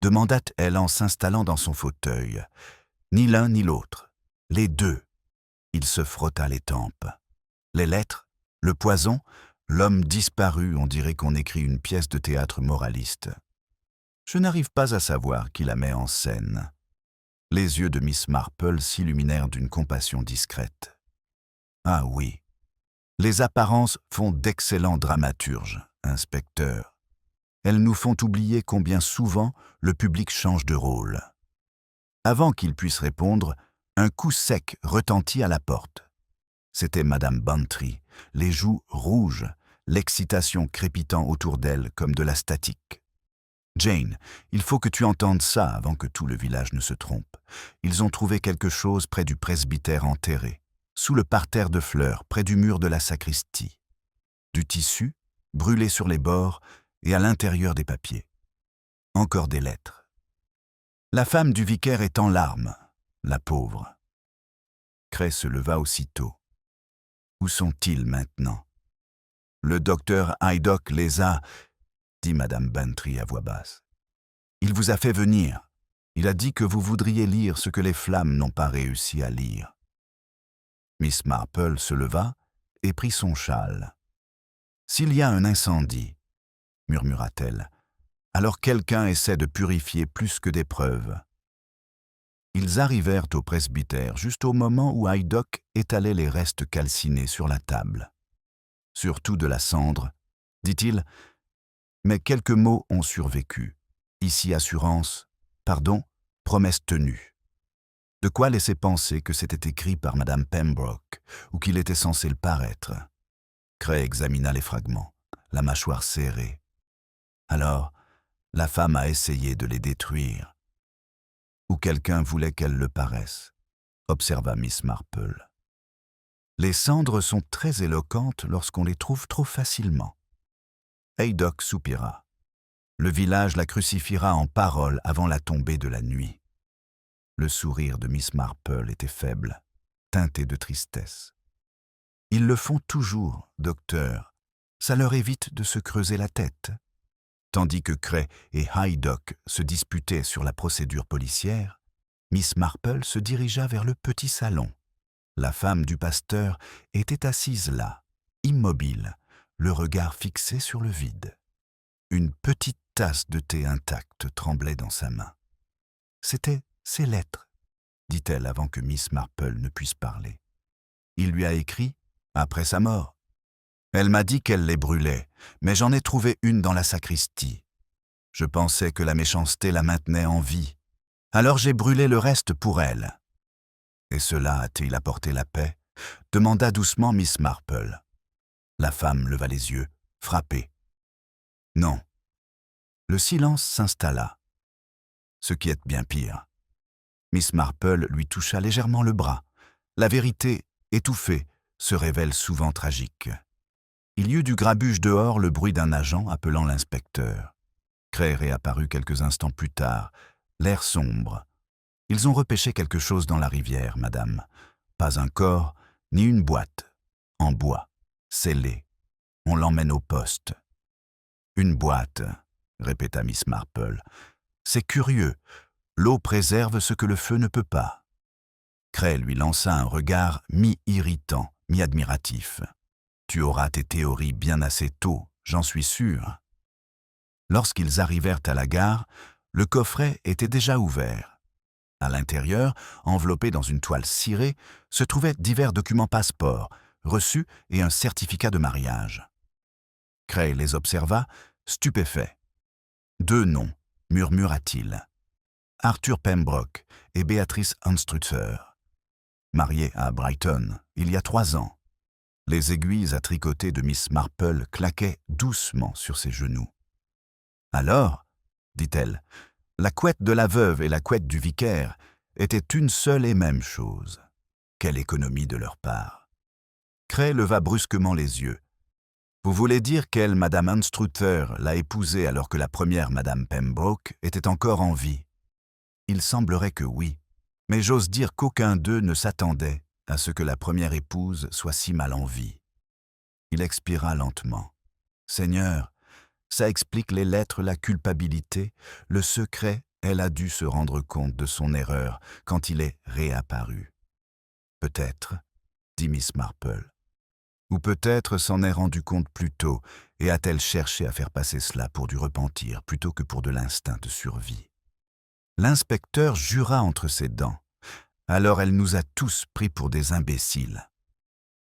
demanda-t-elle en s'installant dans son fauteuil. « Ni l'un ni l'autre. Les deux. » Il se frotta les tempes. « Les lettres, le poison, l'homme disparu, on dirait qu'on écrit une pièce de théâtre moraliste. Je n'arrive pas à savoir qui la met en scène. » Les yeux de Miss Marple s'illuminèrent d'une compassion discrète. « Ah oui, les apparences font d'excellents dramaturges, inspecteur. Elles nous font oublier combien souvent le public change de rôle. » Avant qu'il puisse répondre, un coup sec retentit à la porte. C'était Madame Bantry, les joues rouges, l'excitation crépitant autour d'elle comme de la statique. « Jane, il faut que tu entendes ça avant que tout le village ne se trompe. Ils ont trouvé quelque chose près du presbytère enterré, sous le parterre de fleurs, près du mur de la sacristie. Du tissu, brûlé sur les bords et à l'intérieur des papiers. Encore des lettres. La femme du vicaire est en larmes, la pauvre. » Cray se leva aussitôt. « Où sont-ils maintenant ?»« Le docteur Haydock les a... » dit Madame Bantry à voix basse. « Il vous a fait venir. Il a dit que vous voudriez lire ce que les flammes n'ont pas réussi à lire. » Miss Marple se leva et prit son châle. « S'il y a un incendie, » murmura-t-elle, « alors quelqu'un essaie de purifier plus que des preuves. » Ils arrivèrent au presbytère juste au moment où Haydock étalait les restes calcinés sur la table. « Surtout de la cendre, » dit-il, mais quelques mots ont survécu. Ici assurance, pardon, promesse tenue. De quoi laisser penser que c'était écrit par Madame Pembroke ou qu'il était censé le paraître. Cray examina les fragments, la mâchoire serrée. Alors, la femme a essayé de les détruire. Ou quelqu'un voulait qu'elle le paraisse, observa Miss Marple. Les cendres sont très éloquentes lorsqu'on les trouve trop facilement. Haydock soupira. Le village la crucifiera en paroles avant la tombée de la nuit. Le sourire de Miss Marple était faible, teinté de tristesse. « Ils le font toujours, docteur. Ça leur évite de se creuser la tête. » Tandis que Cray et Haydock se disputaient sur la procédure policière, Miss Marple se dirigea vers le petit salon. La femme du pasteur était assise là, immobile, le regard fixé sur le vide. Une petite tasse de thé intacte tremblait dans sa main. « C'était ses lettres, » dit-elle avant que Miss Marple ne puisse parler. « Il lui a écrit après sa mort. Elle m'a dit qu'elle les brûlait, mais j'en ai trouvé une dans la sacristie. Je pensais que la méchanceté la maintenait en vie. Alors j'ai brûlé le reste pour elle. Et cela a-t-il apporté la paix ? demanda doucement Miss Marple. La femme leva les yeux, frappée. Non. Le silence s'installa. Ce qui est bien pire. Miss Marple lui toucha légèrement le bras. La vérité, étouffée, se révèle souvent tragique. Il y eut du grabuge dehors le bruit d'un agent appelant l'inspecteur. Cray réapparut quelques instants plus tard, l'air sombre. « Ils ont repêché quelque chose dans la rivière, madame. Pas un corps, ni une boîte. En bois, scellée. On l'emmène au poste. »« Une boîte, » répéta Miss Marple. « C'est curieux. L'eau préserve ce que le feu ne peut pas. » Cray lui lança un regard mi-irritant, mi-admiratif. « Tu auras tes théories bien assez tôt, j'en suis sûr. » Lorsqu'ils arrivèrent à la gare, le coffret était déjà ouvert. À l'intérieur, enveloppé dans une toile cirée, se trouvaient divers documents passeports, reçus et un certificat de mariage. Cray les observa, stupéfait. « 2 noms, murmura-t-il. Arthur Pembroke et Béatrice Anstruther. Mariés à Brighton, il y a 3 ans. » Les aiguilles à tricoter de Miss Marple claquaient doucement sur ses genoux. « Alors, dit-elle, la couette de la veuve et la couette du vicaire étaient une seule et même chose. Quelle économie de leur part. » Cray leva brusquement les yeux. « Vous voulez dire qu'elle, Madame Anstruther, l'a épousée alors que la première Madame Pembroke était encore en vie? » Il semblerait que oui, mais j'ose dire qu'aucun d'eux ne s'attendait à ce que la première épouse soit si mal en vie. Il expira lentement. « Seigneur, ça explique les lettres, la culpabilité, le secret, elle a dû se rendre compte de son erreur quand il est réapparu. »« Peut-être, » dit Miss Marple. « Ou peut-être s'en est rendu compte plus tôt et a-t-elle cherché à faire passer cela pour du repentir plutôt que pour de l'instinct de survie. » L'inspecteur jura entre ses dents. Alors elle nous a tous pris pour des imbéciles.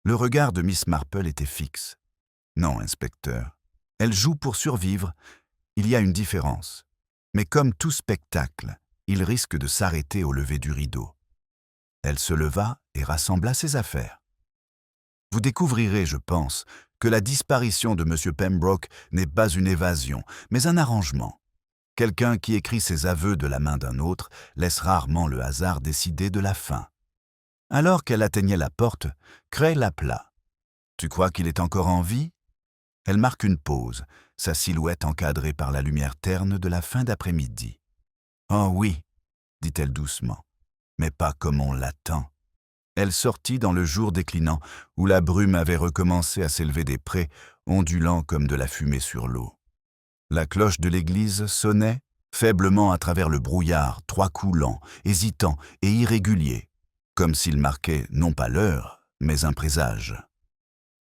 Le regard de Miss Marple était fixe. « Non, inspecteur. Elle joue pour survivre. Il y a une différence. Mais comme tout spectacle, il risque de s'arrêter au lever du rideau. » Elle se leva et rassembla ses affaires. « Vous découvrirez, je pense, que la disparition de M. Pembroke n'est pas une évasion, mais un arrangement. Quelqu'un qui écrit ses aveux de la main d'un autre laisse rarement le hasard décider de la fin. » Alors qu'elle atteignait la porte, Cray l'appela. « Tu crois qu'il est encore en vie ?» Elle marque une pause, sa silhouette encadrée par la lumière terne de la fin d'après-midi. « Oh oui, » dit-elle doucement, « mais pas comme on l'attend. » Elle sortit dans le jour déclinant, où la brume avait recommencé à s'élever des prés, ondulant comme de la fumée sur l'eau. La cloche de l'église sonnait, faiblement à travers le brouillard, 3 coups lents, hésitants et irréguliers, comme s'il marquait non pas l'heure, mais un présage.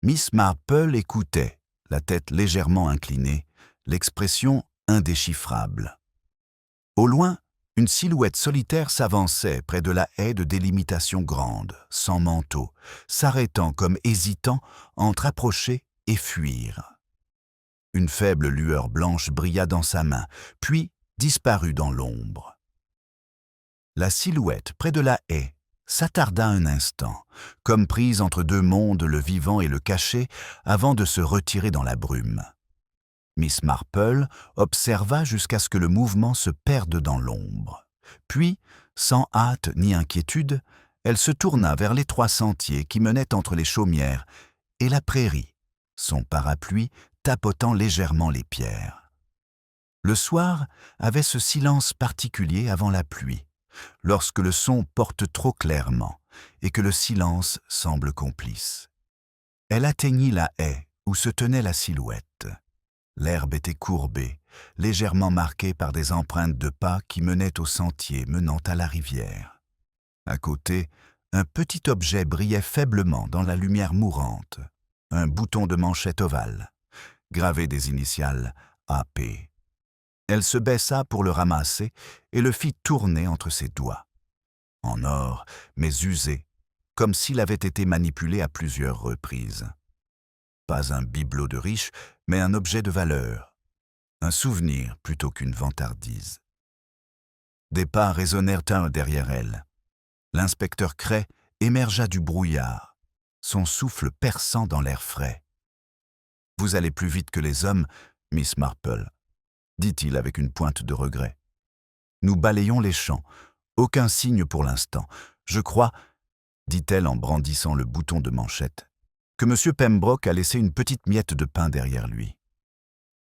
Miss Marple écoutait, la tête légèrement inclinée, l'expression indéchiffrable. Au loin, une silhouette solitaire s'avançait près de la haie de délimitation grande, sans manteau, s'arrêtant comme hésitant entre approcher et fuir. Une faible lueur blanche brilla dans sa main, puis disparut dans l'ombre. La silhouette près de la haie s'attarda un instant, comme prise entre 2 mondes, le vivant et le caché, avant de se retirer dans la brume. Miss Marple observa jusqu'à ce que le mouvement se perde dans l'ombre. Puis, sans hâte ni inquiétude, elle se tourna vers l'étroit sentier qui menait entre les chaumières et la prairie, son parapluie tapotant légèrement les pierres. Le soir avait ce silence particulier avant la pluie, lorsque le son porte trop clairement et que le silence semble complice. Elle atteignit la haie où se tenait la silhouette. L'herbe était courbée, légèrement marquée par des empreintes de pas qui menaient au sentier menant à la rivière. À côté, un petit objet brillait faiblement dans la lumière mourante, un bouton de manchette ovale, gravé des initiales AP. Elle se baissa pour le ramasser et le fit tourner entre ses doigts. En or, mais usé, comme s'il avait été manipulé à plusieurs reprises. Pas un bibelot de riche, mais un objet de valeur. Un souvenir plutôt qu'une vantardise. Des pas résonnèrent un derrière elle. L'inspecteur Cray émergea du brouillard. son souffle perçant dans l'air frais. « Vous allez plus vite que les hommes, Miss Marple, » dit-il avec une pointe de regret. « Nous balayons les champs. Aucun signe pour l'instant. Je crois, dit-elle en brandissant le bouton de manchette, que M. Pembroke a laissé une petite miette de pain derrière lui.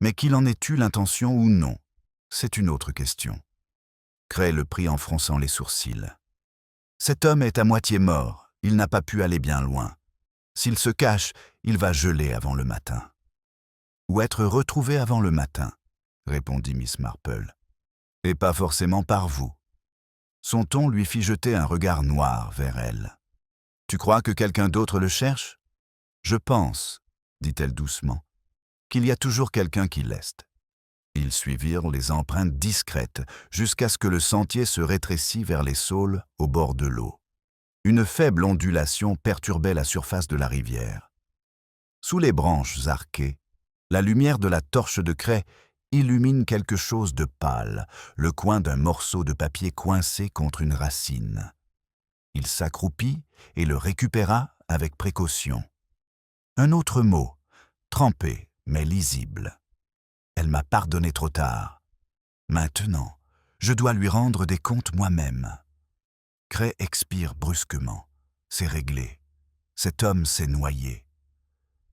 Mais qu'il en ait eu l'intention ou non, c'est une autre question. » Cray le prit en fronçant les sourcils. « Cet homme est à moitié mort, il n'a pas pu aller bien loin. S'il se cache, il va geler avant le matin. » « Ou être retrouvé avant le matin, » répondit Miss Marple. « Et pas forcément par vous. » Son ton lui fit jeter un regard noir vers elle. « Tu crois que quelqu'un d'autre le cherche ? » « Je pense, » dit-elle doucement, « qu'il y a toujours quelqu'un qui l'est. » Ils suivirent les empreintes discrètes jusqu'à ce que le sentier se rétrécît vers les saules au bord de l'eau. Une faible ondulation perturbait la surface de la rivière. Sous les branches arquées, la lumière de la torche de craie illumine quelque chose de pâle, le coin d'un morceau de papier coincé contre une racine. Il s'accroupit et le récupéra avec précaution. Un autre mot, trempé mais lisible. Elle m'a pardonné trop tard. Maintenant, je dois lui rendre des comptes moi-même. Cray expire brusquement. C'est réglé. Cet homme s'est noyé.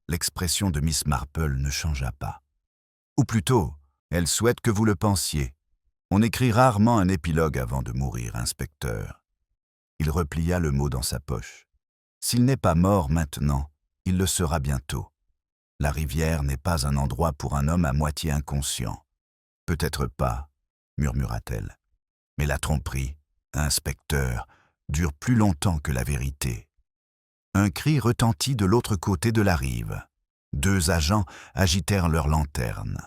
L'expression de Miss Marple ne changea pas. Ou plutôt, elle souhaite que vous le pensiez. On écrit rarement un épilogue avant de mourir, inspecteur. Il replia le mot dans sa poche. S'il n'est pas mort maintenant, il le sera bientôt. La rivière n'est pas un endroit pour un homme à moitié inconscient. Peut-être pas, murmura-t-elle. Mais la tromperie, inspecteur, dure plus longtemps que la vérité. Un cri retentit de l'autre côté de la rive. 2 agents agitèrent leurs lanternes.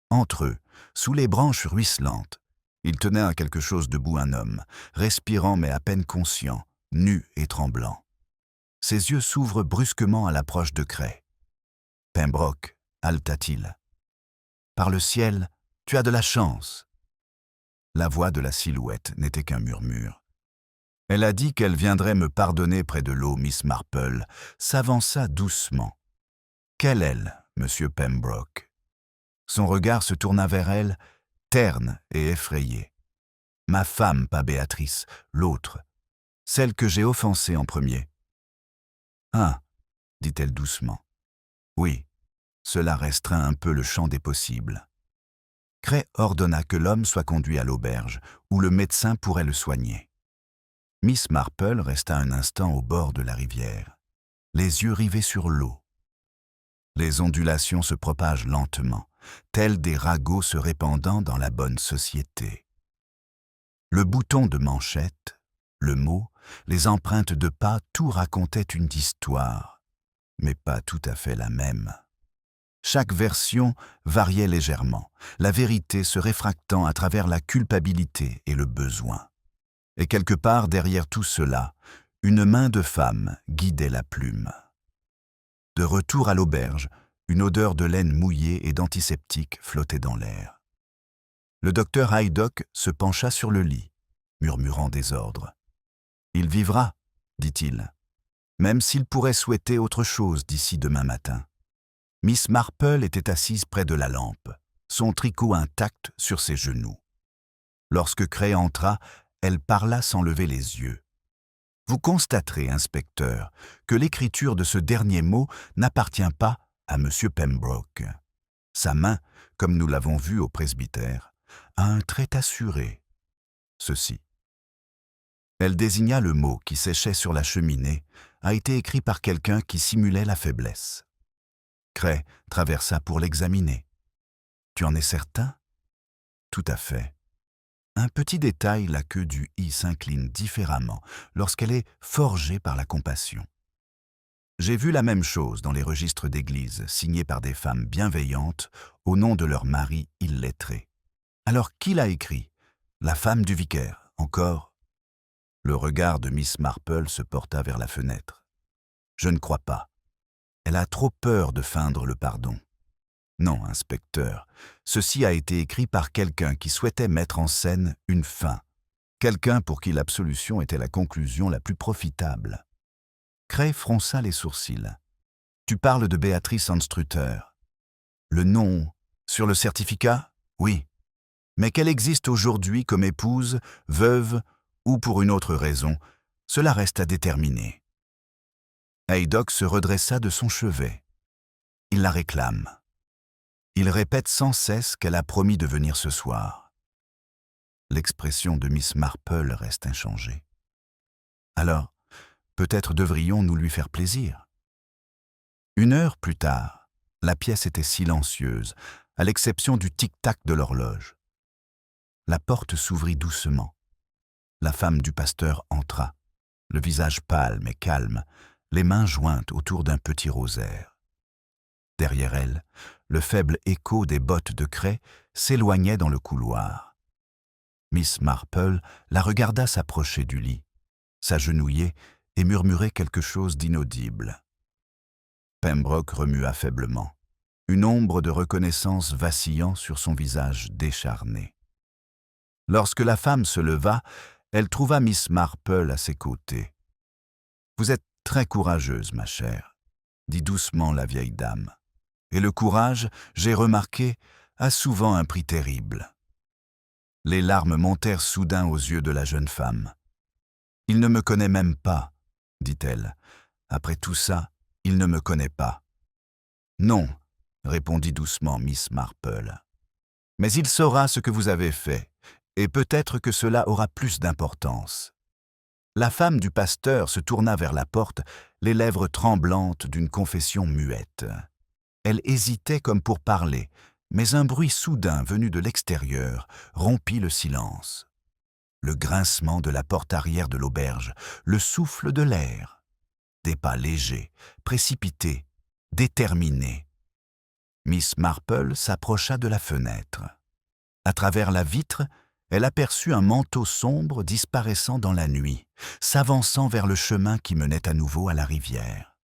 Entre eux, sous les branches ruisselantes, il tenait à quelque chose debout un homme, respirant mais à peine conscient, nu et tremblant. Ses yeux s'ouvrent brusquement à l'approche de Cray. « Pembroke, haleta-t-il. Par le ciel, tu as de la chance. » La voix de la silhouette n'était qu'un murmure. « Elle a dit qu'elle viendrait me pardonner près de l'eau, Miss Marple, s'avança doucement. »« Quelle elle, Monsieur Pembroke ?» Son regard se tourna vers elle, terne et effrayé. « Ma femme, pas Béatrice, l'autre, celle que j'ai offensée en premier. »« Ah, » dit-elle doucement. « Oui, cela restreint un peu le champ des possibles. » Cray ordonna que l'homme soit conduit à l'auberge, où le médecin pourrait le soigner. Miss Marple resta un instant au bord de la rivière, les yeux rivés sur l'eau. Les ondulations se propagent lentement, tels des ragots se répandant dans la bonne société. Le bouton de manchette, le mot, les empreintes de pas, tout racontait une histoire, mais pas tout à fait la même. Chaque version variait légèrement, la vérité se réfractant à travers la culpabilité et le besoin. Et quelque part derrière tout cela, une main de femme guidait la plume. De retour à l'auberge, une odeur de laine mouillée et d'antiseptique flottait dans l'air. Le docteur Haydock se pencha sur le lit, murmurant des ordres. « Il vivra, » dit-il, « même s'il pourrait souhaiter autre chose d'ici demain matin. » Miss Marple était assise près de la lampe, son tricot intact sur ses genoux. Lorsque Cray entra, elle parla sans lever les yeux. « Vous constaterez, inspecteur, que l'écriture de ce dernier mot n'appartient pas à M. Pembroke. Sa main, comme nous l'avons vu au presbytère, a un trait assuré. Ceci. » Elle désigna le mot qui séchait sur la cheminée, a été écrit par quelqu'un qui simulait la faiblesse. Cray traversa pour l'examiner. « Tu en es certain ?»« Tout à fait. Un petit détail, la queue du i s'incline différemment lorsqu'elle est forgée par la compassion. J'ai vu la même chose dans les registres d'église signés par des femmes bienveillantes au nom de leur mari illettré. Alors qui l'a écrit? La femme du vicaire, encore? » Le regard de Miss Marple se porta vers la fenêtre. « Je ne crois pas. Elle a trop peur de feindre le pardon. Non, inspecteur, ceci a été écrit par quelqu'un qui souhaitait mettre en scène une fin, quelqu'un pour qui l'absolution était la conclusion la plus profitable. Cray fronça les sourcils. « Tu parles de Béatrice Anstrutter. Le nom, sur le certificat, oui. Mais qu'elle existe aujourd'hui comme épouse, veuve ou pour une autre raison, cela reste à déterminer. » Haydock se redressa de son chevet. Il la réclame. Il répète sans cesse qu'elle a promis de venir ce soir. L'expression de Miss Marple reste inchangée. Alors, peut-être devrions-nous lui faire plaisir. 1 heure plus tard, la pièce était silencieuse, à l'exception du tic-tac de l'horloge. La porte s'ouvrit doucement. La femme du pasteur entra, le visage pâle mais calme, les mains jointes autour d'un petit rosaire. Derrière elle, le faible écho des bottes de craie s'éloignait dans le couloir. Miss Marple la regarda s'approcher du lit, s'agenouiller et murmurer quelque chose d'inaudible. Pembroke remua faiblement, une ombre de reconnaissance vacillant sur son visage décharné. Lorsque la femme se leva, elle trouva Miss Marple à ses côtés. « Vous êtes très courageuse, ma chère, » dit doucement la vieille dame. « Et le courage, j'ai remarqué, a souvent un prix terrible. » Les larmes montèrent soudain aux yeux de la jeune femme. « Il ne me connaît même pas, » dit-elle. « Après tout ça, il ne me connaît pas. »« Non, » répondit doucement Miss Marple. « Mais il saura ce que vous avez fait, et peut-être que cela aura plus d'importance. » La femme du pasteur se tourna vers la porte, les lèvres tremblantes d'une confession muette. Elle hésitait comme pour parler, mais un bruit soudain venu de l'extérieur rompit le silence. Le grincement de la porte arrière de l'auberge, le souffle de l'air. Des pas légers, précipités, déterminés. Miss Marple s'approcha de la fenêtre. À travers la vitre, elle aperçut un manteau sombre disparaissant dans la nuit, s'avançant vers le chemin qui menait à nouveau à la rivière.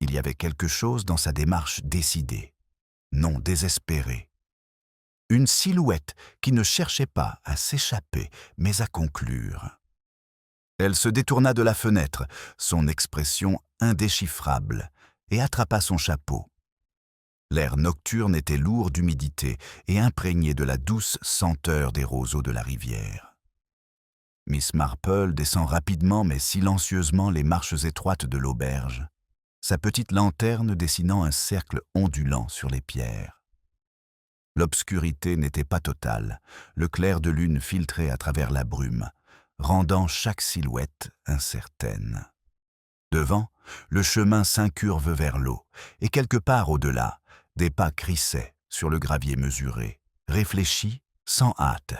Il y avait quelque chose dans sa démarche décidée, non désespérée. Une silhouette qui ne cherchait pas à s'échapper, mais à conclure. Elle se détourna de la fenêtre, son expression indéchiffrable, et attrapa son chapeau. L'air nocturne était lourd d'humidité et imprégné de la douce senteur des roseaux de la rivière. Miss Marple descend rapidement mais silencieusement les marches étroites de l'auberge, sa petite lanterne dessinant un cercle ondulant sur les pierres. L'obscurité n'était pas totale, le clair de lune filtrait à travers la brume, rendant chaque silhouette incertaine. Devant, le chemin s'incurve vers l'eau, et quelque part au-delà, des pas crissaient sur le gravier mesuré, réfléchis, sans hâte.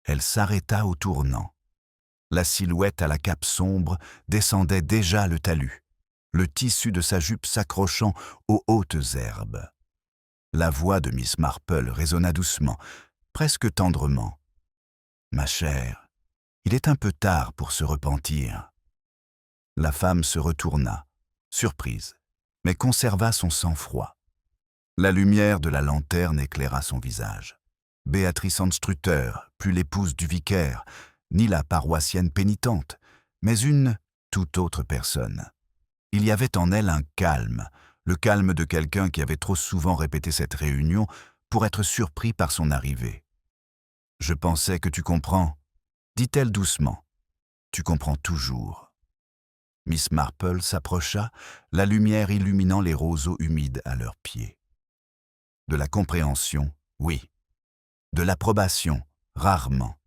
Elle s'arrêta au tournant. La silhouette à la cape sombre descendait déjà le talus, le tissu de sa jupe s'accrochant aux hautes herbes. La voix de Miss Marple résonna doucement, presque tendrement. « Ma chère, il est un peu tard pour se repentir. » La femme se retourna, surprise, mais conserva son sang-froid. La lumière de la lanterne éclaira son visage. Béatrice Anstrutter, plus l'épouse du vicaire, ni la paroissienne pénitente, mais une toute autre personne. Il y avait en elle un calme, le calme de quelqu'un qui avait trop souvent répété cette réunion pour être surpris par son arrivée. « Je pensais que tu comprends, » dit-elle doucement. « Tu comprends toujours. » Miss Marple s'approcha, la lumière illuminant les roseaux humides à leurs pieds. De la compréhension, oui. De l'approbation, rarement.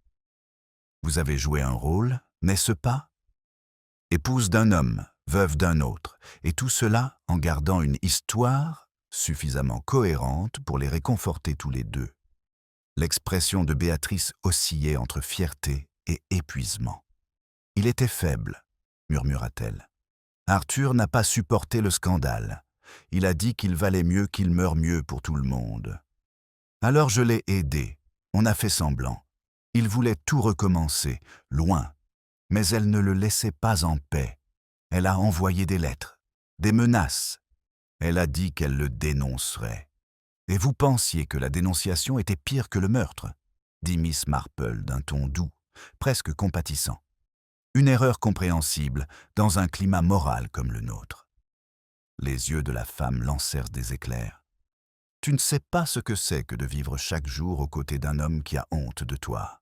Vous avez joué un rôle, n'est-ce pas? Épouse d'un homme, veuve d'un autre, et tout cela en gardant une histoire suffisamment cohérente pour les réconforter tous les deux. L'expression de Béatrice oscillait entre fierté et épuisement. « Il était faible, » murmura-t-elle. « Arthur n'a pas supporté le scandale. Il a dit qu'il valait mieux qu'il meure mieux pour tout le monde. Alors je l'ai aidé, on a fait semblant. Il voulait tout recommencer, loin, mais elle ne le laissait pas en paix. Elle a envoyé des lettres, des menaces. Elle a dit qu'elle le dénoncerait. Et vous pensiez que la dénonciation était pire que le meurtre, dit Miss Marple d'un ton doux, presque compatissant. Une erreur compréhensible dans un climat moral comme le nôtre. Les yeux de la femme lancèrent des éclairs. Tu ne sais pas ce que c'est que de vivre chaque jour aux côtés d'un homme qui a honte de toi.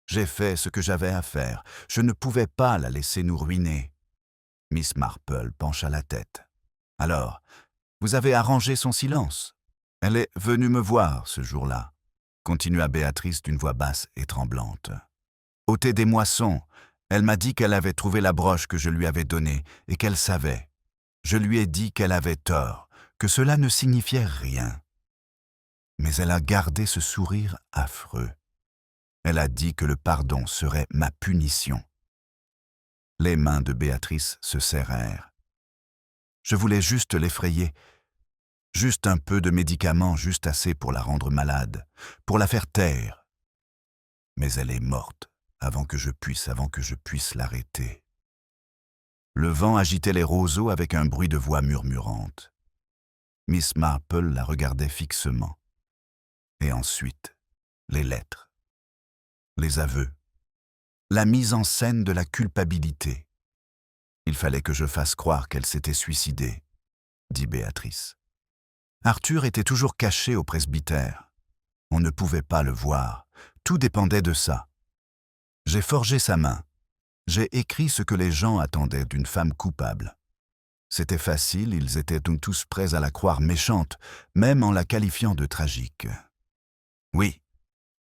J'ai fait ce que j'avais à faire. Je ne pouvais pas la laisser nous ruiner. Miss Marple pencha la tête. Alors, vous avez arrangé son silence. Elle est venue me voir ce jour-là, continua Béatrice d'une voix basse et tremblante. Au thé des moissons, elle m'a dit qu'elle avait trouvé la broche que je lui avais donnée et qu'elle savait. Je lui ai dit qu'elle avait tort, que cela ne signifiait rien. Mais elle a gardé ce sourire affreux. Elle a dit que le pardon serait ma punition. Les mains de Béatrice se serrèrent. Je voulais juste l'effrayer. Juste un peu de médicaments, juste assez pour la rendre malade, pour la faire taire. Mais elle est morte avant que je puisse l'arrêter. Le vent agitait les roseaux avec un bruit de voix murmurante. Miss Marple la regardait fixement. Et ensuite, les lettres, les aveux, la mise en scène de la culpabilité. Il fallait que je fasse croire qu'elle s'était suicidée, dit Béatrice. Arthur était toujours caché au presbytère. On ne pouvait pas le voir. Tout dépendait de ça. J'ai forgé sa main. J'ai écrit ce que les gens attendaient d'une femme coupable. C'était facile, ils étaient tous prêts à la croire méchante, même en la qualifiant de tragique. « Oui »,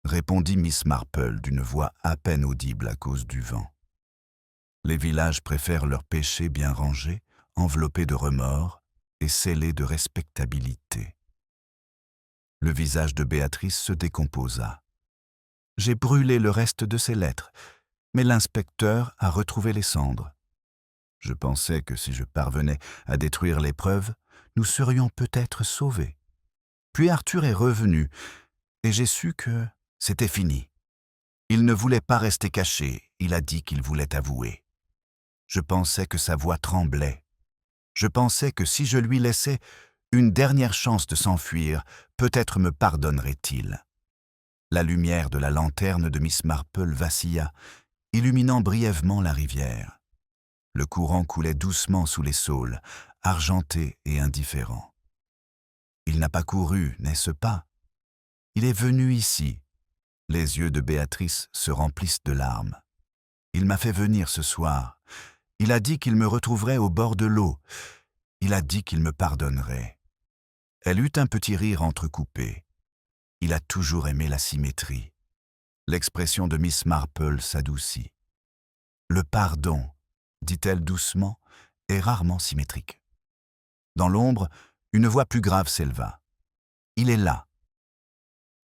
répondit Miss Marple d'une voix à peine audible à cause du vent. Les villages préfèrent leurs péchés bien rangés, enveloppés de remords et scellés de respectabilité. Le visage de Béatrice se décomposa. J'ai brûlé le reste de ces lettres, mais l'inspecteur a retrouvé les cendres. Je pensais que si je parvenais à détruire les preuves, nous serions peut-être sauvés. Puis Arthur est revenu, et j'ai su que c'était fini. Il ne voulait pas rester caché, il a dit qu'il voulait avouer. Je pensais que sa voix tremblait. Je pensais que si je lui laissais une dernière chance de s'enfuir, peut-être me pardonnerait-il. La lumière de la lanterne de Miss Marple vacilla, illuminant brièvement la rivière. Le courant coulait doucement sous les saules, argenté et indifférent. Il n'a pas couru, n'est-ce pas? Il est venu ici. Les yeux de Béatrice se remplissent de larmes. Il m'a fait venir ce soir. Il a dit qu'il me retrouverait au bord de l'eau. Il a dit qu'il me pardonnerait. Elle eut un petit rire entrecoupé. Il a toujours aimé la symétrie. L'expression de Miss Marple s'adoucit. Le pardon, dit-elle doucement, est rarement symétrique. Dans l'ombre, une voix plus grave s'éleva. Il est là.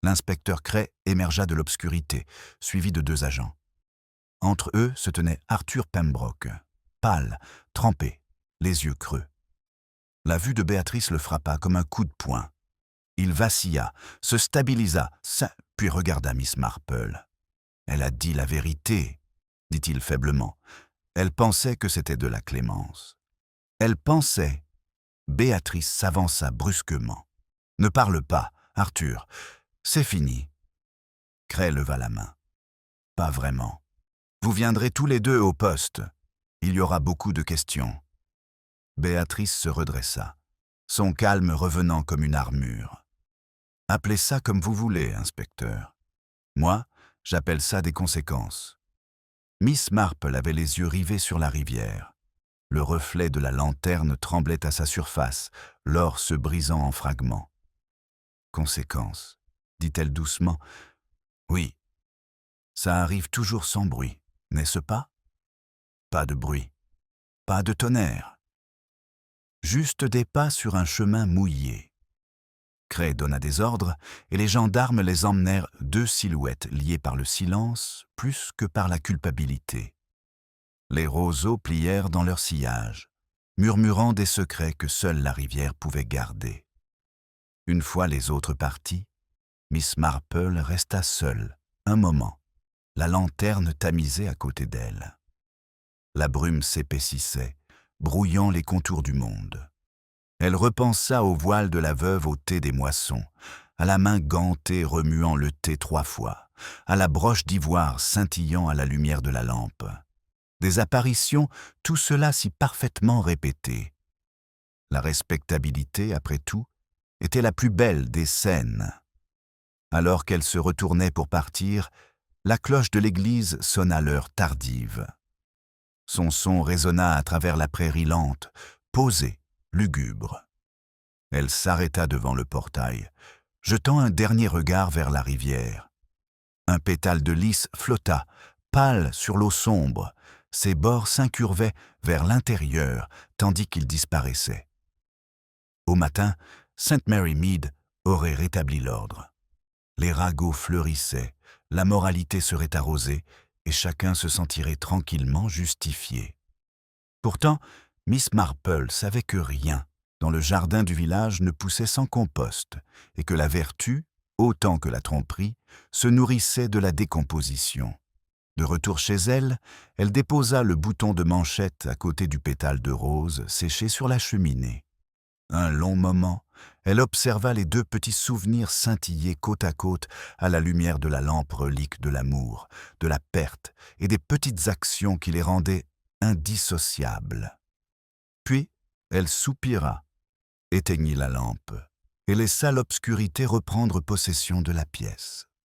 L'inspecteur Cray émergea de l'obscurité, suivi de 2 agents. Entre eux se tenait Arthur Pembroke, pâle, trempé, les yeux creux. La vue de Béatrice le frappa comme un coup de poing. Il vacilla, se stabilisa, puis regarda Miss Marple. « Elle a dit la vérité », dit-il faiblement. Elle pensait que c'était de la clémence. Elle pensait. Béatrice s'avança brusquement. « Ne parle pas, Arthur. C'est fini. » Cray leva la main. « Pas vraiment. Vous viendrez tous les 2 au poste. Il y aura beaucoup de questions. » Béatrice se redressa, son calme revenant comme une armure. « Appelez ça comme vous voulez, inspecteur. Moi, j'appelle ça des conséquences. » Miss Marple avait les yeux rivés sur la rivière. Le reflet de la lanterne tremblait à sa surface, l'or se brisant en fragments. « Conséquences, dit-elle doucement. Oui, ça arrive toujours sans bruit, n'est-ce pas? Pas de bruit, pas de tonnerre. Juste des pas sur un chemin mouillé. Cray donna des ordres et les gendarmes les emmenèrent 2 silhouettes liées par le silence plus que par la culpabilité. Les roseaux plièrent dans leur sillage, murmurant des secrets que seule la rivière pouvait garder. Une fois les autres partis, Miss Marple resta seule, un moment, la lanterne tamisée à côté d'elle. La brume s'épaississait, brouillant les contours du monde. Elle repensa au voile de la veuve au thé des moissons, à la main gantée remuant le thé 3 fois, à la broche d'ivoire scintillant à la lumière de la lampe. Des apparitions, tout cela si parfaitement répété. La respectabilité, après tout, était la plus belle des scènes. Alors qu'elle se retournait pour partir, la cloche de l'église sonna l'heure tardive. Son son résonna à travers la prairie lente, posée, lugubre. Elle s'arrêta devant le portail, jetant un dernier regard vers la rivière. Un pétale de lys flotta, pâle sur l'eau sombre. Ses bords s'incurvaient vers l'intérieur, tandis qu'il disparaissait. Au matin, St. Mary Mead aurait rétabli l'ordre. Les ragots fleurissaient, la moralité serait arrosée, et chacun se sentirait tranquillement justifié. Pourtant, Miss Marple savait que rien, dans le jardin du village, ne poussait sans compost, et que la vertu, autant que la tromperie, se nourrissait de la décomposition. De retour chez elle, elle déposa le bouton de manchette à côté du pétale de rose séché sur la cheminée. Un long moment, elle observa les deux petits souvenirs scintiller côte à côte à la lumière de la lampe relique de l'amour, de la perte et des petites actions qui les rendaient indissociables. Puis, elle soupira, éteignit la lampe et laissa l'obscurité reprendre possession de la pièce.